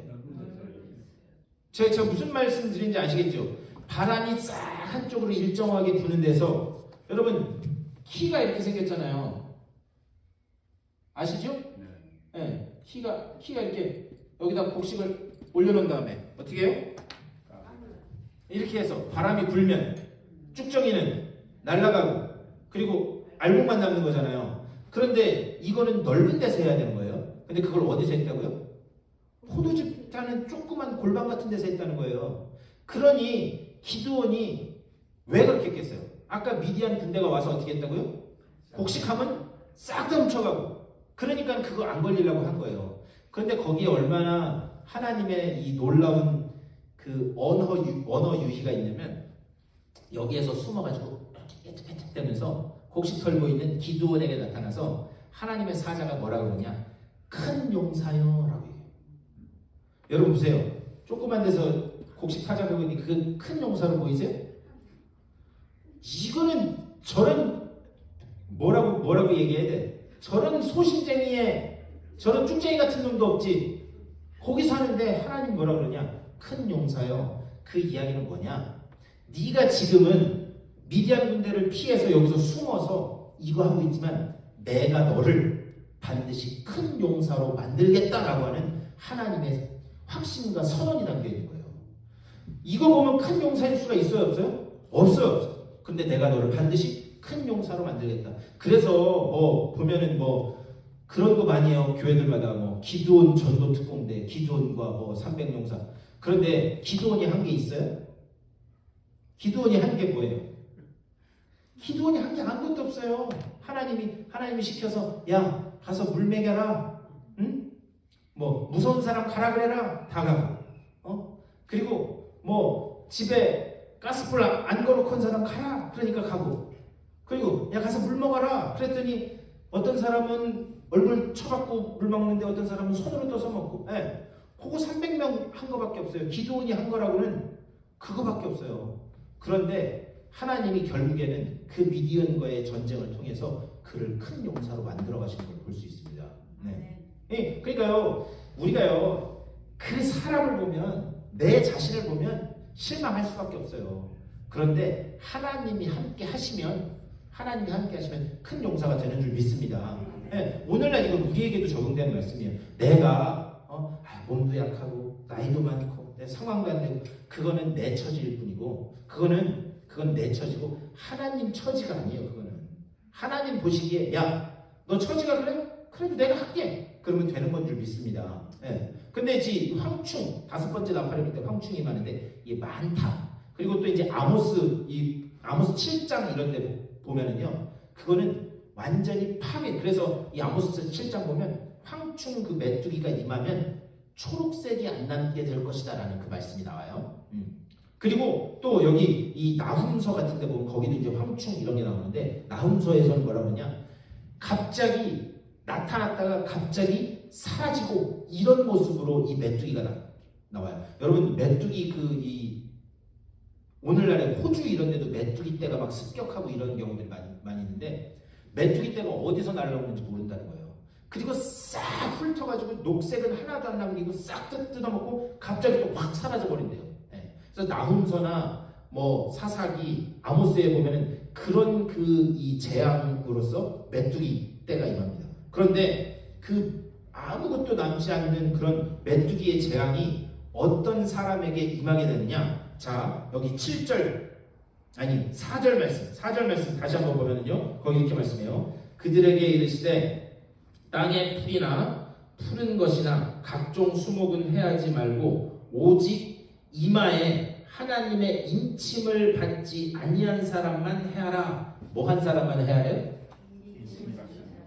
제가 무슨 말씀 드린지 아시겠죠? 바람이 싹 한쪽으로 일정하게 부는 데서 여러분 키가 이렇게 생겼잖아요. 아시죠? 네. 키가 이렇게 여기다 곡식을 올려놓은 다음에 어떻게 해요? 이렇게 해서 바람이 불면 쭉정이는 날아가고 그리고 알곡만 남는 거잖아요. 그런데 이거는 넓은 데서 해야 되는 거예요. 근데 그걸 어디서 했다고요? 포도즙 타는 조그만 골방 같은 데서 했다는 거예요. 그러니 기드온이 왜 그렇게 했겠어요? 아까 미디안 군대가 와서 어떻게 했다고요? 곡식하면 싹 다 훔쳐가고. 그러니까 그거 안 걸리려고 한 거예요. 그런데 거기에 얼마나 하나님의 이 놀라운 그 언어 유희가 있냐면 여기에서 숨어가지고 깨끗깨끗 되면서 곡식 털고 있는 기드온에게 나타나서 하나님의 사자가 뭐라 그러냐? 큰 용사여 라고 얘기해요. 여러분 보세요. 조그만 데서 곡식 타자고 있는 그 큰 용사로 보이세요? 이거는 저런 뭐라고 얘기해야 돼? 저런 소심쟁이의 저런 쭉쟁이 같은 놈도 없지. 거기 사는데 하나님 뭐라 그러냐? 큰 용사여. 그 이야기는 뭐냐? 네가 지금은 미디안 군대를 피해서 여기서 숨어서 이거 하고 있지만 내가 너를 반드시 큰 용사로 만들겠다라고 하는 하나님의 확신과 선언이 담겨 있는 거예요. 이거 보면 큰 용사일 수가 있어요, 없어요? 없어요. 근데 내가 너를 반드시 큰 용사로 만들겠다. 그래서 보면은 그런 거 많이 해요. 교회들마다 기드온 전도 특공대, 기드온과 300용사. 그런데 기드온이 한 게 있어요? 기드온이 한 게 뭐예요? 기드온이 한 게 아무것도 없어요. 하나님이 시켜서 야 가서 물 먹여라. 응? 무서운 사람 가라 그래라. 다 가고. 그리고 집에 가스불 안 꺼놓고 온 사람 가라. 그러니까 가고. 그리고 야 가서 물 먹어라. 그랬더니 어떤 사람은 얼굴 쳐갖고 물 먹는데 어떤 사람은 손으로 떠서 먹고. 예. 그거 300명 한 거밖에 없어요. 기드온이 한 거라고는 그거밖에 없어요. 그런데 하나님이 결국에는 그 미디안과의 전쟁을 통해서 그를 큰 용사로 만들어 가신 걸 볼 수 있습니다. 네. 예, 그러니까요, 우리가요, 그 사람을 보면, 내 자신을 보면 실망할 수밖에 없어요. 그런데 하나님이 함께 하시면 큰 용사가 되는 줄 믿습니다. 예, 오늘날 이건 우리에게도 적용되는 말씀이에요. 내가 몸도 약하고 나이도 많고 내 상황도 안 되고 그거는 내 처지일 뿐이고 그건 내 처지고 하나님 처지가 아니에요. 그거는 하나님 보시기에 야 너 처지가 그래? 그래도 내가 할게. 그러면 되는 건 줄 믿습니다. 예. 근데 이제 황충 5번째 나팔을 때 황충이 많은데 이게 많다. 그리고 또 이제 아모스 7장 이런 데 보면은요. 그거는 완전히 파괴. 그래서 이 아모스 7장 보면 황충 그 메뚜기가 임하면 초록색이 안 남게 될 것이다라는 그 말씀이 나와요. 그리고 또 여기 이 나훔서 같은 데 보면 거기도 이제 황충 이런 게 나오는데 나훔서에서는 뭐라고 하냐? 갑자기 나타났다가 갑자기 사라지고 이런 모습으로 이 메뚜기가 나와요. 여러분 메뚜기 오늘날에 호주 이런 데도 메뚜기 떼가 막 습격하고 이런 경우들이 많이 있는데 메뚜기 떼가 어디서 날라오는지 모른다는 거예요. 그리고 싹 훑어가지고 녹색은 하나도 안 남기고 싹 뜯어먹고 갑자기 또 확 사라져 버린대요. 네. 그래서 나훔서나 사사기, 아모스에 보면은 그런 이 재앙으로서 메뚜기 때가 임합니다. 그런데 그 아무것도 남지 않는 그런 메뚜기의 재앙이 어떤 사람에게 임하게 되느냐? 자, 여기 4절 말씀 다시 한번 보면은요. 거기 이렇게 말씀해요. 그들에게 이르시되 땅의 풀이나 푸른 것이나 각종 수목은 해하지 말고 오직 이마에 하나님의 인침을 받지 아니한 사람만 해하라. 뭐 한 사람만 해야 해요?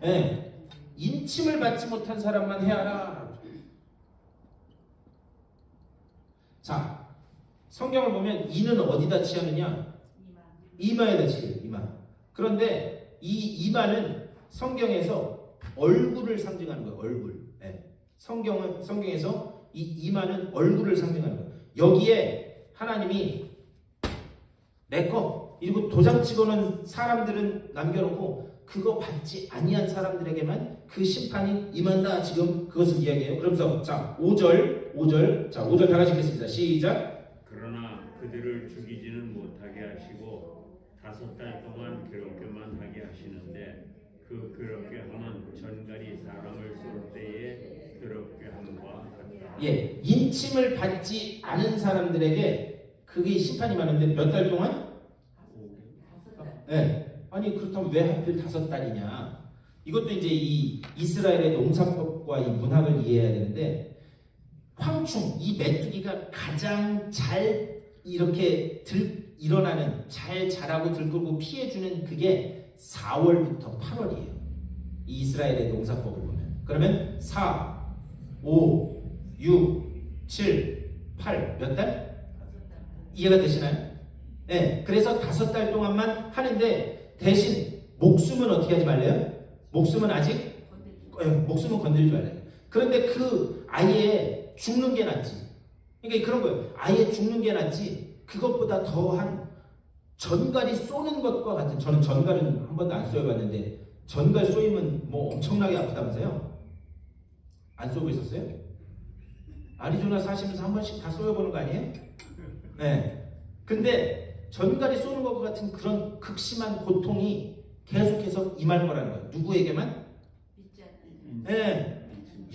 네. 인침을 받지 못한 사람만 해하라. 자, 성경을 보면 이는 어디다 취하느냐? 이마에다 취해요. 이마. 그런데 이 이마는 성경에서 얼굴을 상징하는 거예요. 얼굴. 네. 성경에서 이 이마는 얼굴을 상징하는 거예요. 여기에 하나님이 내꺼 이러고 도장 찍어놓은 사람들은 남겨놓고 그거 받지 아니한 사람들에게만 그 심판이 임한다. 지금 그것을 이야기해요. 그러면서 자 5절 자 5절 다 같이 읽겠습니다. 시작. 그러나 그들을 죽이지는 못하게 하시고 5달 동안 괴롭게만 하게 하시는데 그 괴롭게 하면 전갈이 사람을 쏠 때에 괴롭게 함과 같다. 예, 인침을 받지 않은 사람들에게 그게 심판이 많은데 몇 달 동안? 네, 아니 그렇다면 왜 하필 5달이냐? 이것도 이제 이 이스라엘의 농사법과 이 문학을 이해해야 되는데 황충, 이 메뚜기가 가장 잘 이렇게 일어나는, 잘 자라고 들끓고 피해주는 그게 4월부터 8월이에요. 이 이스라엘의 농사법을 보면. 그러면 4, 5, 6, 7, 8 몇 달? 이해가 되시나요? 네, 그래서 5달 동안만 하는데 대신 목숨은 어떻게 하지 말래요? 목숨은 아직 목숨은 건드리지 말래요. 그런데 그 아예 죽는 게 낫지. 그러니까 그런 거예요. 아예 죽는 게 낫지. 그것보다 더한 전갈이 쏘는 것과 같은. 저는 전갈은 한 번도 안 쏘여봤는데 전갈 쏘이면 뭐 엄청나게 아프다면서요? 안 쏘고 있었어요? 아리조나 사시면서 한 번씩 다 쏘여보는 거 아니에요? 네. 근데 전갈이 쏘는 것과 같은 그런 극심한 고통이 계속해서 임할 거라는 거예요. 누구에게만? 네.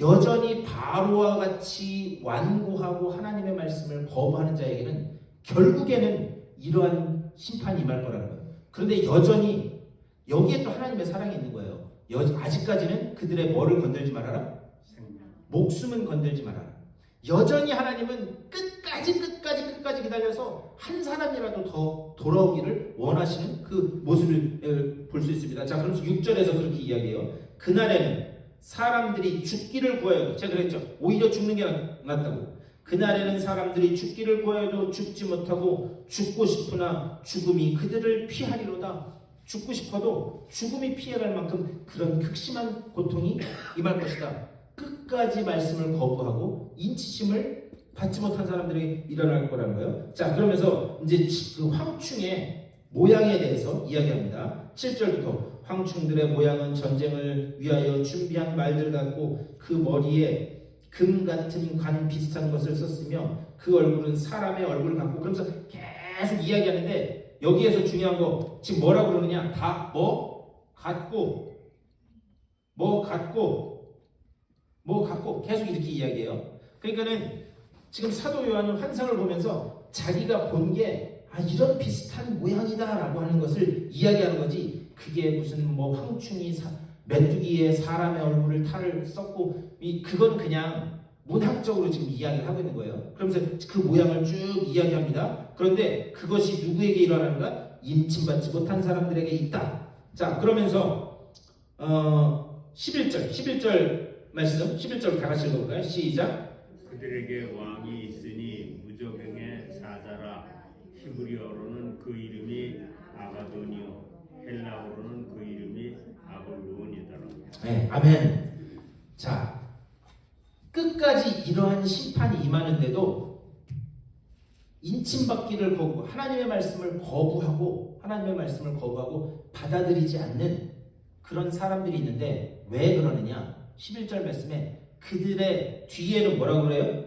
여전히 바로와 같이 완고하고 하나님의 말씀을 거부하는 자에게는 결국에는 이러한 심판이 임할 거라는 거예요. 그런데 여전히 여기에 또 하나님의 사랑이 있는 거예요. 아직까지는 그들의 뭐를 건들지 말아라? 목숨은 건들지 말아라. 여전히 하나님은 끝까지 기다려서 한 사람이라도 더 돌아오기를 원하시는 그 모습을 볼 수 있습니다. 자, 그러면서 6절에서 그렇게 이야기해요. 그날에는 사람들이 죽기를 구하여도, 제가 그랬죠. 오히려 죽는 게 낫다고. 그날에는 사람들이 죽기를 구하여도 죽지 못하고 죽고 싶으나 죽음이 그들을 피하리로다. 죽고 싶어도 죽음이 피해갈 만큼 그런 극심한 고통이 임할 것이다. 끝까지 말씀을 거부하고 인치심을 받지 못한 사람들이 일어날 거라는 거예요. 자, 그러면서 이제 그 황충의 모양에 대해서 이야기합니다. 7절부터 황충들의 모양은 전쟁을 위하여 준비한 말들 같고 그 머리에 금 같은 관 비슷한 것을 썼으며 그 얼굴은 사람의 얼굴을 갖고, 그러면서 계속 이야기하는데 여기에서 중요한 거 지금 뭐라고 그러느냐? 다 뭐 같고 계속 이렇게 이야기해요. 그러니까는 지금 사도 요한은 환상을 보면서 자기가 본 게 이런 비슷한 모양이다라고 하는 것을 이야기하는 거지, 그게 무슨 뭐 황충이 메뚜기에 사람의 얼굴을 탈을 썼고 그건 그냥 문학적으로 지금 이야기를 하고 있는 거예요. 그러면서 그 모양을 쭉 이야기합니다. 그런데 그것이 누구에게 일어나는가? 임침받지 못한 사람들에게 있다. 자, 그러면서 11절 말씀, 11절 다 같이 읽어볼까요? 시작. 그들에게 왕이 있으니 무저갱의 사자라. 히브리어로는 그 이름이 아바돈이요 헬라어로는 그 이름이 아볼론이더라. 네, 아멘. 자, 끝까지 이러한 심판이 임하는데도 인침받기를 거부하고 하나님의 말씀을 거부하고 받아들이지 않는 그런 사람들이 있는데 왜 그러느냐? 11절 말씀에 그들의 뒤에는 뭐라고 그래요?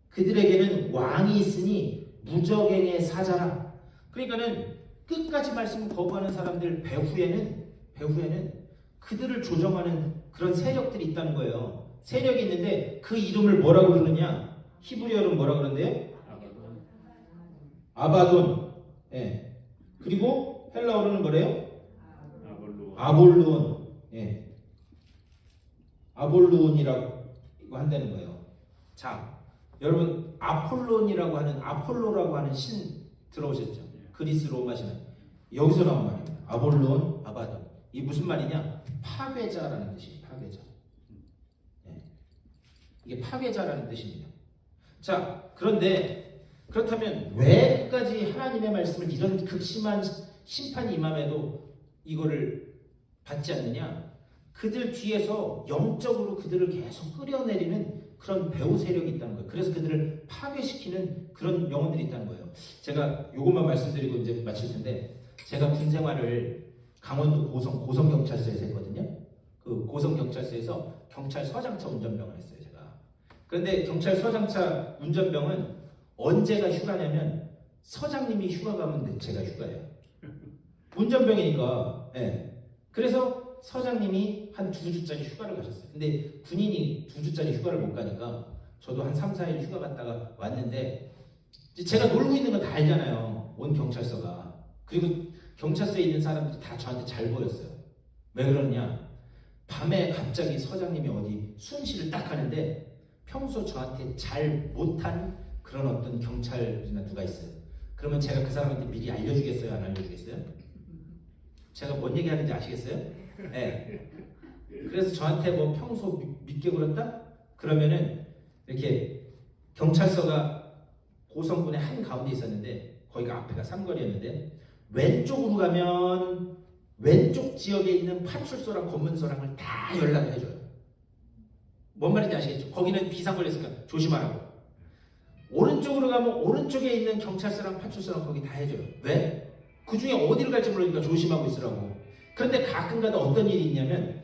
그들에게는 왕이 있으니 무저갱의 사자라. 그러니까는 끝까지 말씀을 거부하는 사람들 배후에는 그들을 조정하는 그런 세력들이 있다는 거예요. 세력이 있는데 그 이름을 뭐라고 부르느냐? 히브리어는 뭐라고 그러는데요? 아바돈. 예. 그리고 헬라어로는 뭐래요? 아볼론. 예. 아볼론이라고 한다는 거예요. 자, 여러분 아폴론이라고 하는 아폴로라고 하는 신 들어오셨죠? 그리스 로마 신. 여기서 나온 말입니다. 아볼론, 아바돈. 이 무슨 말이냐? 파괴자라는 뜻이에요. 파괴자. 예. 이게 파괴자라는 뜻입니다. 자, 그런데 그렇다면 왜 끝까지 하나님의 말씀을 이런 극심한 심판이 임함에도 이거를 받지 않느냐? 그들 뒤에서 영적으로 그들을 계속 끌어내리는 그런 배후 세력이 있다는 거예요. 그래서 그들을 파괴시키는 그런 영혼들이 있다는 거예요. 제가 이것만 말씀드리고 이제 마칠 텐데, 제가 군 생활을 강원도 고성경찰서에서 했거든요. 그 고성경찰서에서 경찰서장차 운전병을 했어요, 제가. 그런데 경찰서장차 운전병은 언제가 휴가냐면 서장님이 휴가 가면 제가 휴가예요. 운전병이니까. 예. 그래서 서장님이 한 2주짜리 휴가를 가셨어요. 근데 군인이 2주짜리 휴가를 못 가니까 저도 한 3, 4일 휴가 갔다가 왔는데, 제가 놀고 있는 건 다 알잖아요. 온 경찰서가. 그리고 경찰서에 있는 사람들이 다 저한테 잘 보였어요. 왜 그러냐? 밤에 갑자기 서장님이 어디 숨쉬를 딱 하는데 평소 저한테 잘 못한 그런 어떤 경찰이나 누가 있어요. 그러면 제가 그 사람한테 미리 알려주겠어요? 안 알려주겠어요? 제가 뭔 얘기하는지 아시겠어요? 네. 그래서 저한테 뭐 평소 믿게 굴었다? 그러면은 이렇게 경찰서가 고성군의 한 가운데 있었는데 거기가 앞에가 삼거리였는데 왼쪽으로 가면 왼쪽 지역에 있는 파출소랑 검문소랑을 다 연락을 해줘요. 뭔 말인지 아시겠죠? 거기는 비상 걸렸으니까 조심하라고. 오른쪽으로 가면 오른쪽에 있는 경찰서랑 파출소랑 거기 다 해줘요. 왜? 그 중에 어디를 갈지 모르니까 조심하고 있으라고. 그런데 가끔가다 어떤 일이 있냐면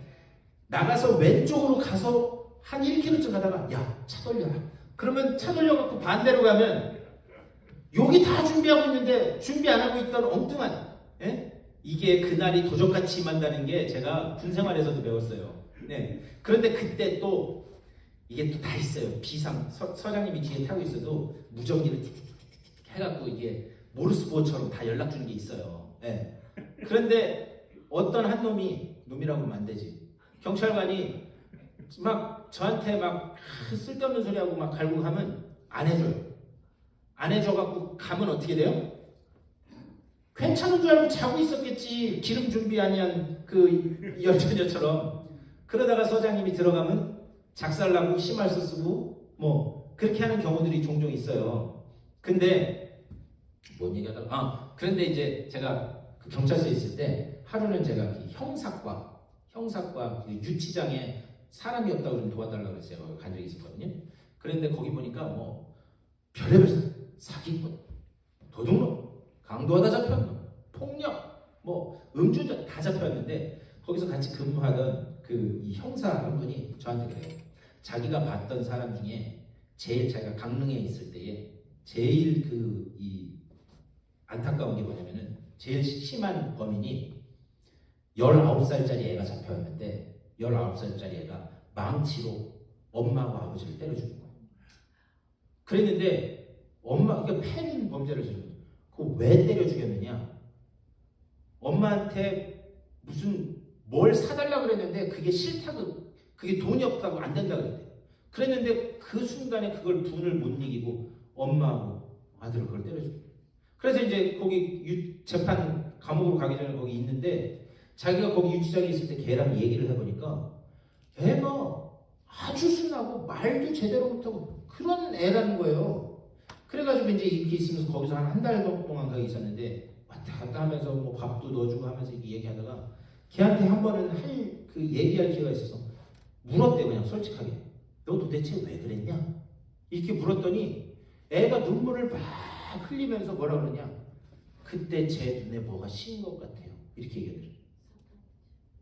나가서 왼쪽으로 가서 한 1km쯤 가다가 야, 차 돌려라. 그러면 차 돌려갖고 반대로 가면 여기 다 준비하고 있는데 준비 안 하고 있던 엉뚱한, 예? 이게 그날이 도적같이 임한다는 게 제가 군 생활에서도 배웠어요. 네. 그런데 그때 또 이게 또 다 있어요. 비상 서장님이 뒤에 타고 있어도 무전기를 해갖고 이게 모르스보처럼 다 연락 주는 게 있어요. 네. 그런데 어떤 한 놈이라고 하면 안 되지. 경찰관이 막 저한테 막 쓸데없는 소리하고 막 갈고 가면 안 해줘요. 안 해줘갖고 가면 어떻게 돼요? 괜찮은 줄 알고 자고 있었겠지. 기름 준비 아니한 그 열처녀처럼. 그러다가 서장님이 들어가면 작살나고 심할서 쓰고 뭐 그렇게 하는 경우들이 종종 있어요. 근데 뭔 얘기하다가 그런데 이제 제가 그 경찰서에 있을 때 하루는 제가 그 형사과 그 유치장에 사람이 없다고 좀 도와달라고 그랬어요. 간 적이 있었거든요. 그런데 거기 보니까 뭐 별의별 사기꾼, 도둑놈, 강도하다 잡혀온 놈, 폭력, 뭐 음주운전 다 잡혀왔는데 거기서 같이 근무하던 그 이 형사 한 분이 저한테 그래요. 자기가 봤던 사람 중에 제일 자기가 강릉에 있을 때에 제일 그 이 안타까운 게 뭐냐면은 제일 심한 범인이 19살짜리 애가 잡혀왔는데 19살짜리 애가 망치로 엄마하고 아버지를 때려 죽인 거예요. 그랬는데 그러니까 패륜 범죄를 저지른 거죠. 그거 왜 때려 죽였느냐? 엄마한테 무슨 뭘 사달라고 그랬는데 그게 싫다고, 그게 돈이 없다고 안 된다고 그랬대요. 그랬는데 그 순간에 그걸 분을 못 이기고 엄마하고 아들을 그걸 때려 죽였어요. 그래서 이제 거기 재판 감옥으로 가기 전에 거기 있는데 자기가 거기 유치장에 있을 때 걔랑 얘기를 해보니까 애가 아주 순하고 말도 제대로 못하고 그런 애라는 거예요. 그래가지고 이제 이렇게 있으면서 거기서 한 달 동안 거기 있었는데 왔다 갔다 하면서 뭐 밥도 넣어주고 하면서 이렇게 얘기하다가 걔한테 한 번은 그 얘기할 기회가 있어서 물었대요. 그냥 솔직하게. 너 도대체 왜 그랬냐? 이렇게 물었더니 애가 눈물을 막 흘리면서 뭐라 그러냐? 그때 제 눈에 뭐가 씌인 것 같아요. 이렇게 얘기하더래요.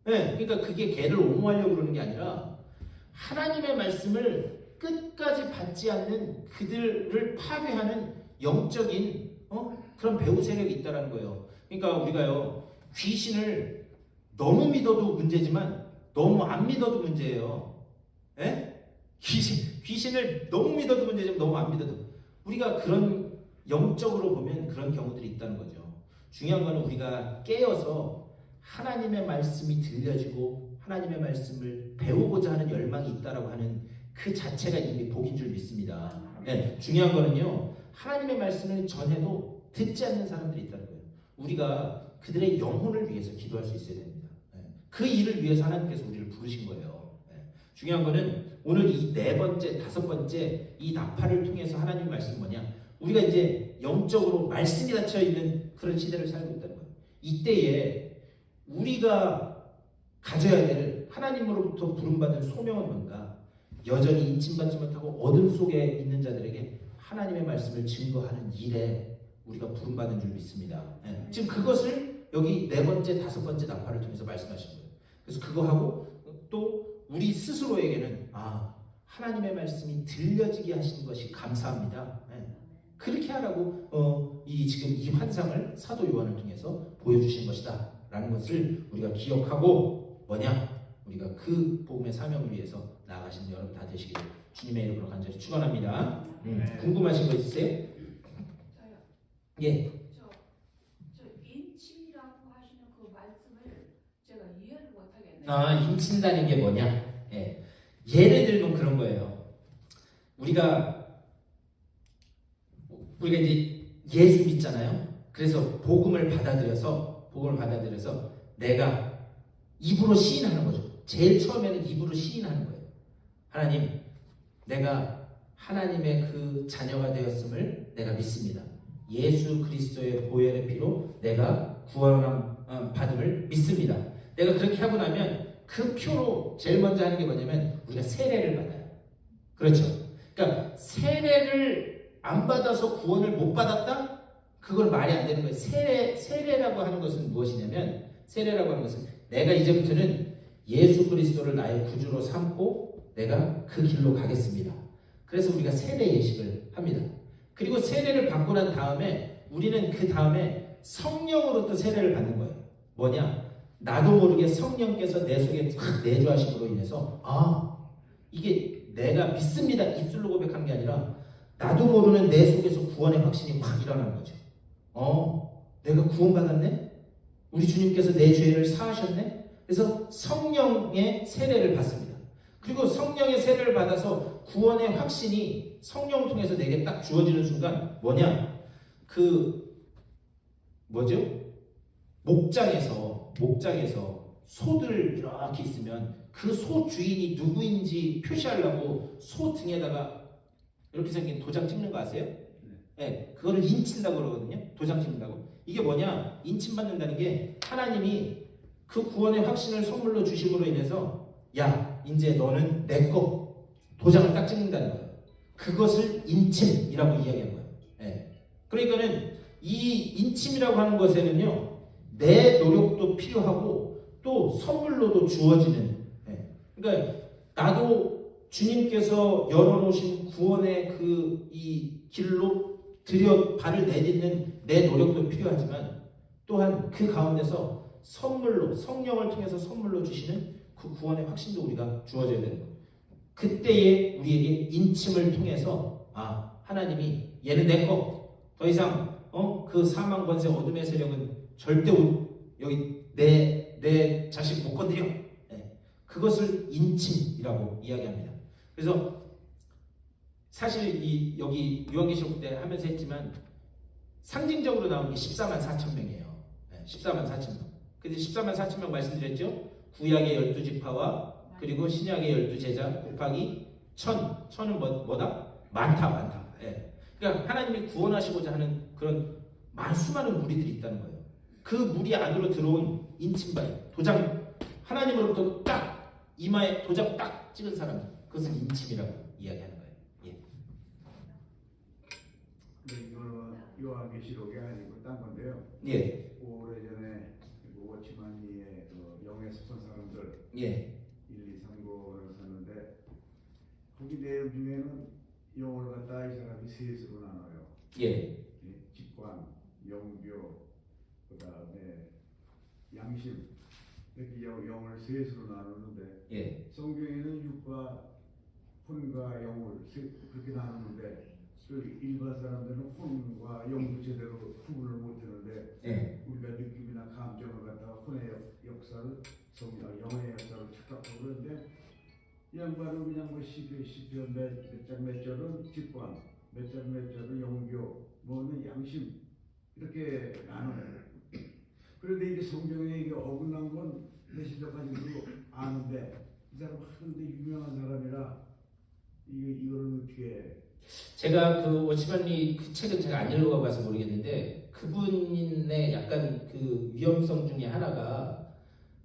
네, 그러니까 그게 걔를 옹호하려고 그러는 게 아니라 하나님의 말씀을 끝까지 받지 않는 그들을 파괴하는 영적인 그런 배후 세력이 있다는 거예요. 그러니까 우리가요 귀신을 너무 믿어도 문제지만 너무 안 믿어도 문제예요. 예? 귀신을 너무 믿어도 문제지만 너무 안 믿어도 우리가 그런 영적으로 보면 그런 경우들이 있다는 거죠. 중요한 거는 우리가 깨어서 하나님의 말씀이 들려지고 하나님의 말씀을 배우고자 하는 열망이 있다라고 하는 그 자체가 이미 복인 줄 믿습니다. 네, 중요한 거는요 하나님의 말씀을 전해도 듣지 않는 사람들이 있다는 거예요. 우리가 그들의 영혼을 위해서 기도할 수 있어야 됩니다. 네, 그 일을 위해서 하나님께서 우리를 부르신 거예요. 네, 중요한 거는 오늘 이 4번째, 5번째 이 나팔을 통해서 하나님의 말씀이 뭐냐? 우리가 이제 영적으로 말씀이 닫혀 있는 그런 시대를 살고 있다는 거예요. 이때에 우리가 가져야 될 하나님으로부터 부름받은 소명은 뭔가? 여전히 인침받지 못하고 어둠 속에 있는 자들에게 하나님의 말씀을 증거하는 일에 우리가 부름받은 줄 믿습니다. 네. 지금 그것을 여기 4번째, 5번째 나팔을 통해서 말씀하신 거예요. 그래서 그거 하고 또 우리 스스로에게는 하나님의 말씀이 들려지게 하신 것이 감사합니다. 네. 그렇게 하라고 지금 이 환상을 사도 요한을 통해서 보여주신 것이다 라는 것을 우리가 기억하고 뭐냐? 우리가 그 복음의 사명을 위해서 나아가시는 여러분 다 되시기를 주님의 이름으로 간절히 축원합니다. 궁금하신 거 있으세요? 저요. 예. 저 인침이라고 인친다는 게 뭐냐? 예. 예를 들면 그런 거예요. 우리가 이제 예수 믿잖아요. 그래서 복음을 받아들여서 내가 입으로 시인하는 거죠. 제일 처음에는 입으로 시인하는 거예요. 하나님, 내가 하나님의 그 자녀가 되었음을 내가 믿습니다. 예수 그리스도의 보혈의 피로 내가 구원 받음을 믿습니다. 내가 그렇게 하고 나면 그 표로 제일 먼저 하는 게 뭐냐면 우리가 세례를 받아요. 그렇죠? 그러니까 세례를 안 받아서 구원을 못 받았다? 그걸 말이 안 되는 거예요. 세례라고 하는 것은 무엇이냐면 세례라고 하는 것은 내가 이제부터는 예수 그리스도를 나의 구주로 삼고 내가 그 길로 가겠습니다. 그래서 우리가 세례 예식을 합니다. 그리고 세례를 받고 난 다음에 우리는 그 다음에 성령으로 또 세례를 받는 거예요. 뭐냐? 나도 모르게 성령께서 내 속에 확 내주하심으로 인해서 이게 내가 믿습니다 입술로 고백하는 게 아니라 나도 모르는 내 속에서 구원의 확신이 확 일어나는 거죠. 내가 구원받았네? 우리 주님께서 내 죄를 사하셨네? 그래서 성령의 세례를 받습니다. 그리고 성령의 세례를 받아서 구원의 확신이 성령을 통해서 내게 딱 주어지는 순간 뭐냐? 목장에서 소들 이렇게 있으면 그 소 주인이 누구인지 표시하려고 소 등에다가 이렇게 생긴 도장 찍는 거 아세요? 네, 그거를 인친다고 그러거든요. 도장 찍는다고. 이게 뭐냐? 인친받는다는 게 하나님이 그 구원의 확신을 선물로 주심으로 인해서 야, 이제 너는 내 거 도장을 딱 찍는다는 거예요. 그것을 인침이라고 이야기하는 거예요. 네. 그러니까는 이 인침이라고 하는 것에는요, 내 노력도 필요하고 또 선물로도 주어지는. 그러니까 나도 주님께서 열어놓으신 구원의 이 길로 발을 내딛는 내 노력도 필요하지만 또한 그 가운데서 선물로 성령을 통해서 선물로 주시는 그 구원의 확신도 우리가 주어져야 되는 거예요. 그때에 우리에게 인침을 통해서 하나님이 얘는 내 거 더 이상 그 사망 권세 어둠의 세력은 절대 여기 내 자식 못 건드려. 그것을 인침이라고 이야기합니다. 그래서 사실 여기 요한계시록 때 하면서 했지만 상징적으로 나온 게 14만 4천 명이에요. 14만 4천 명. 근데 14만 4천 명 말씀드렸죠? 구약의 12지파와 그리고 신약의 12제자 곱하기 1000은 뭐다? 많다. 그러니까 하나님이 구원하시고자 하는 그런 수많은 무리들이 있다는 거예요. 그 무리 안으로 들어온 인침발, 도장, 하나님으로부터 딱 이마에 도장 딱 찍은 사람, 그것을 인침이라고 이야기하는 거예요. 예. 근데 이거는 요한계시록이 아니고 딴 건데요. 예. 오래전에 워치만이의 영에 속한 사람들 1, 2, 3권을 썼는데 거기 내용 중에는 영을 갖다 이 사람이 셋으로 나눠요. 직관, 영교, 그 다음에 양심. 이렇게 영을 셋으로 나누는데 성경에는 육과 혼과 영을 그렇게 나누는데 그 일반 사람들은 혼과 영도 제대로 구분을 못하는데 우리가 느낌이나 감정을 갖다가 혼의 역사를 영의 역사를 착각하고 그러는데 이 양반은 그냥 시편 몇 절은 직관, 몇 절은 영교, 뭐는 양심 이렇게 나눠요. 그런데 이게 성경에 이게 어긋난 건 메시저까지도 아는데 이 사람 하는데 유명한 사람이라 이거를 어떻게 제가 그 워치만리 그 책은 제가 안 읽어봐서 모르겠는데 그분의 약간 그 위험성 중에 하나가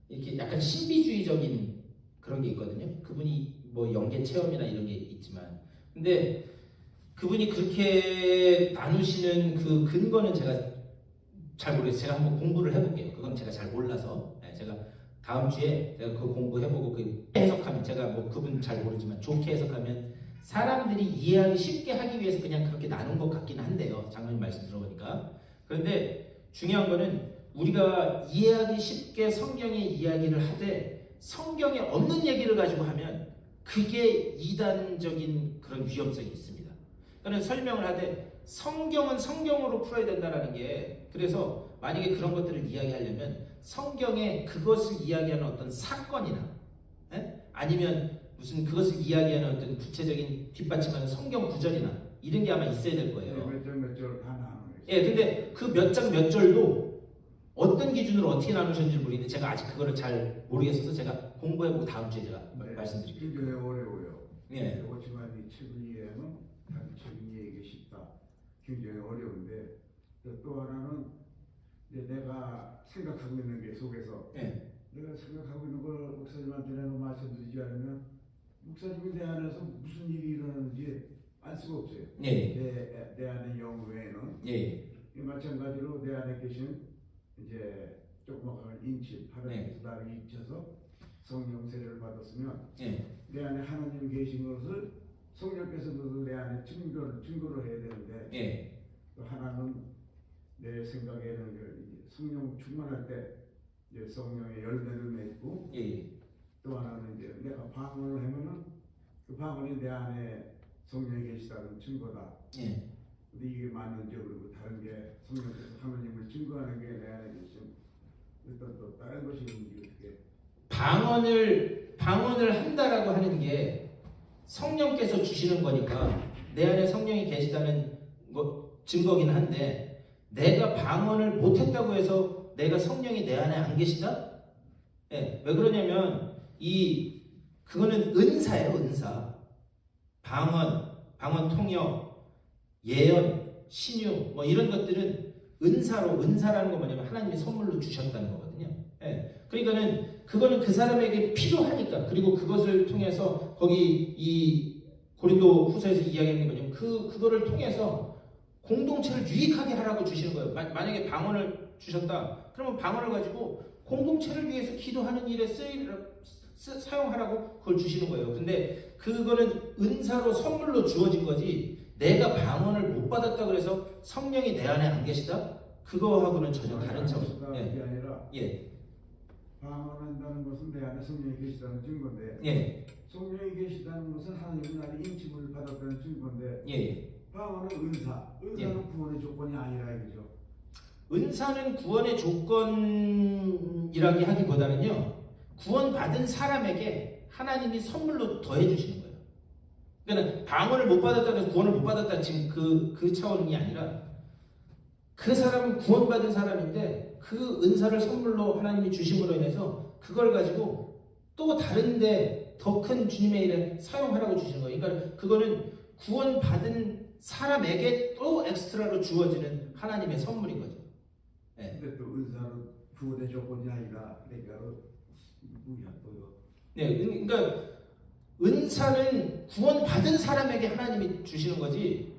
이렇게 약간 신비주의적인 그런 게 있거든요. 그분이 뭐 영계 체험이나 이런 게 있지만 근데 그분이 그렇게 나누시는 그 근거는 제가 잘 모르겠어요. 제가 한번 공부를 해볼게요. 그건 제가 잘 몰라서 제가 다음 주에 제가 그 공부해보고 그 해석하면 제가 뭐 그분 잘 모르지만 좋게 해석하면 사람들이 이해하기 쉽게 하기 위해서 그냥 그렇게 나눈 것 같긴 한데요. 장로님 말씀 들어보니까. 그런데 중요한 거는 우리가 이해하기 쉽게 성경의 이야기를 하되 성경에 없는 얘기를 가지고 하면 그게 이단적인 그런 위험성이 있습니다. 그러니까 설명을 하되 성경은 성경으로 풀어야 된다는 게 그래서 만약에 그런 것들을 이야기하려면 성경에 그것을 이야기하는 어떤 사건이나 아니면 무슨 그것을 이야기하는 어떤 구체적인 뒷받침하는 성경 구절이나 이런 게 아마 있어야 될 거예요. 몇절 다 나누는 거죠. 예, 근데 그 몇 장 몇 절도 어떤 기준으로 어떻게 나누셨는지 모르겠는데 제가 아직 그거를 잘 모르겠어서 제가 공부해보고 다음 주에 제가 말씀드릴게요. 굉장히 어려워요. 예. 그렇지만 이 책을 이해하면 다른 책을 이해하기 쉽다. 굉장히 어려운데 또 하나는 이제 내가 생각하고 있는 게 속에서 예. 내가 생각하고 있는 걸 목사님한테 내가 말씀드리지 않으면 목사님이 내 안에서 무슨 일이 일어나는지 알 수가 없어요. 예. 내 안에 영 외에는 예. 마찬가지로 내 안에 계신 이제 조그마한 인칠 하나님께서 나를 입혀서 성령 세례를 받았으면 예. 내 안에 하나님이 계신 것을 성령께서도 내 안에 증거를 해야 되는데 예. 또 하나는 내 생각에는 성령 충만할 때 이제 성령의 열매를 맺고 예. 또 하나는 이제 내가 방언을 하면은 그 방언이 내 안에 성령이 계시다는 증거다. 예. 근데 이게 맞는지 그리고 다른 게 성령께서 하나님을 증거하는 게 내 안에 계신 일단 또 다른 것이 있는지 어떻게 방언을 한다라고 하는 게 성령께서 주시는 거니까 내 안에 성령이 계시다는 증거긴 한데 내가 방언을 못했다고 해서 내가 성령이 내 안에 안 계시다? 예, 왜 그러냐면 그거는 은사예요, 은사. 방언 통역, 예언, 신유 뭐 이런 것들은 은사라는 건 뭐냐면 하나님이 선물로 주셨다는 거거든요. 예, 그러니까는 그거는 그 사람에게 필요하니까 그리고 그것을 통해서 거기 이 고린도 후서에서 이야기하는 게 뭐냐면 그거를 통해서 공동체를 유익하게 하라고 주시는 거예요. 만약에 방언을 주셨다. 그러면 방언을 가지고 공동체를 위해서 기도하는 일에 사용하라고 그걸 주시는 거예요. 근데 그거는 은사로 선물로 주어진 거지 내가 방언을 못 받았다 그래서 성령이 내 안에 안 계시다? 그거하고는 전혀 다른 차원이에요. 그게 아니라 예. 방언한다는 것은 내 안에 성령이 계시다는 증거인데 예. 성령이 계시다는 것은 하나님이 나를 인침을 받았다는 증거인데 예. 방언은 은사는 예. 구원의 조건이 아니라 이거죠. 은사는 구원의 조건이라기 하기보다는요, 구원받은 사람에게 하나님이 선물로 더해주시는 거예요. 그러니까 방언을 못 받았다고 해서 구원을 못 받았다 지금 그 차원이 아니라 그 사람은 구원받은 사람인데 그 은사를 선물로 하나님이 주심으로 인해서 그걸 가지고 또 다른데 더 큰 주님의 일에 사용하라고 주시는 거예요. 그러니까 그거는 구원받은 사람에게 또 엑스트라로 주어지는 하나님의 선물인 거죠. 네. 근데 또 은사는 구원의 조건이 아니라 그러니까 뭐야 또요. 네, 그러니까 은사는 구원받은 사람에게 하나님이 주시는 거지.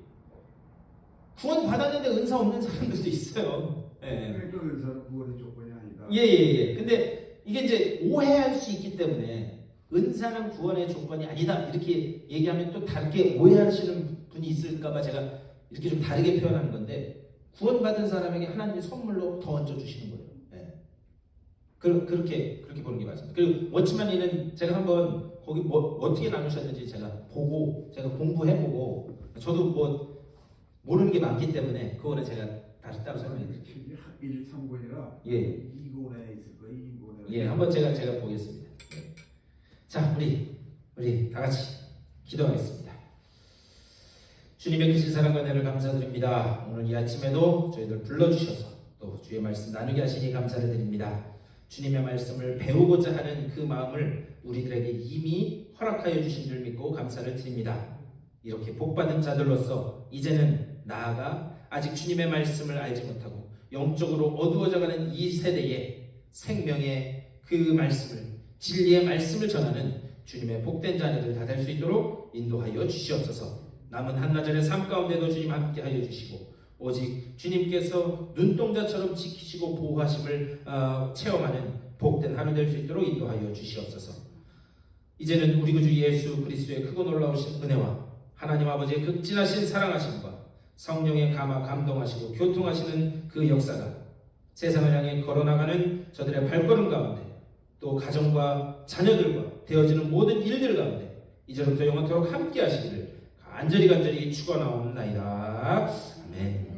구원받았는데 은사 없는 사람들도 있어요. 네. 그러니까 은사는 구원의 조건이 아니다. 예. 근데 이게 이제 오해할 수 있기 때문에 은사는 구원의 조건이 아니다 이렇게 얘기하면 또 다르게 오해하시는 분이 있을까봐 제가 이렇게 좀 다르게 표현하는 건데 구원받은 사람에게 하나님이 선물로 더 얹어 주시는 거예요. 네. 그렇게 보는 게 맞습니다. 그리고 워치맨이는 제가 한번 거기 어떻게 나누셨는지 제가 보고 제가 공부해보고 저도 모르는 게 많기 때문에 그거는 제가 다시 따로 설명해드릴게요. 1, 3권이라 예. 2권에 있을 거예요. 2권에. 예, 한번 제가 보겠습니다. 네. 자, 우리 다 같이 기도하겠습니다. 주님의 크신 사랑과 은혜를 감사드립니다. 오늘 이 아침에도 저희들 불러주셔서 또 주의 말씀 나누게 하시니 감사를 드립니다. 주님의 말씀을 배우고자 하는 그 마음을 우리들에게 이미 허락하여 주신 줄 믿고 감사를 드립니다. 이렇게 복받은 자들로서 이제는 나아가 아직 주님의 말씀을 알지 못하고 영적으로 어두워져가는 이 세대에 생명의 그 말씀을 진리의 말씀을 전하는 주님의 복된 자녀들 다 될 수 있도록 인도하여 주시옵소서. 남은 한나절의 삶 가운데도 주님 함께 하여 주시고 오직 주님께서 눈동자처럼 지키시고 보호하심을 체험하는 복된 하루 될 수 있도록 인도하여 주시옵소서. 이제는 우리 구주 예수 그리스도의 크고 놀라우신 은혜와 하나님 아버지의 극진하신 사랑하심과 성령의 감화 감동하시고 교통하시는 그 역사가 세상을 향해 걸어나가는 저들의 발걸음 가운데 또 가정과 자녀들과 되어지는 모든 일들 가운데 이제부터 영원토록 함께 하시기를 간절히 축원하옵나이다. 아멘.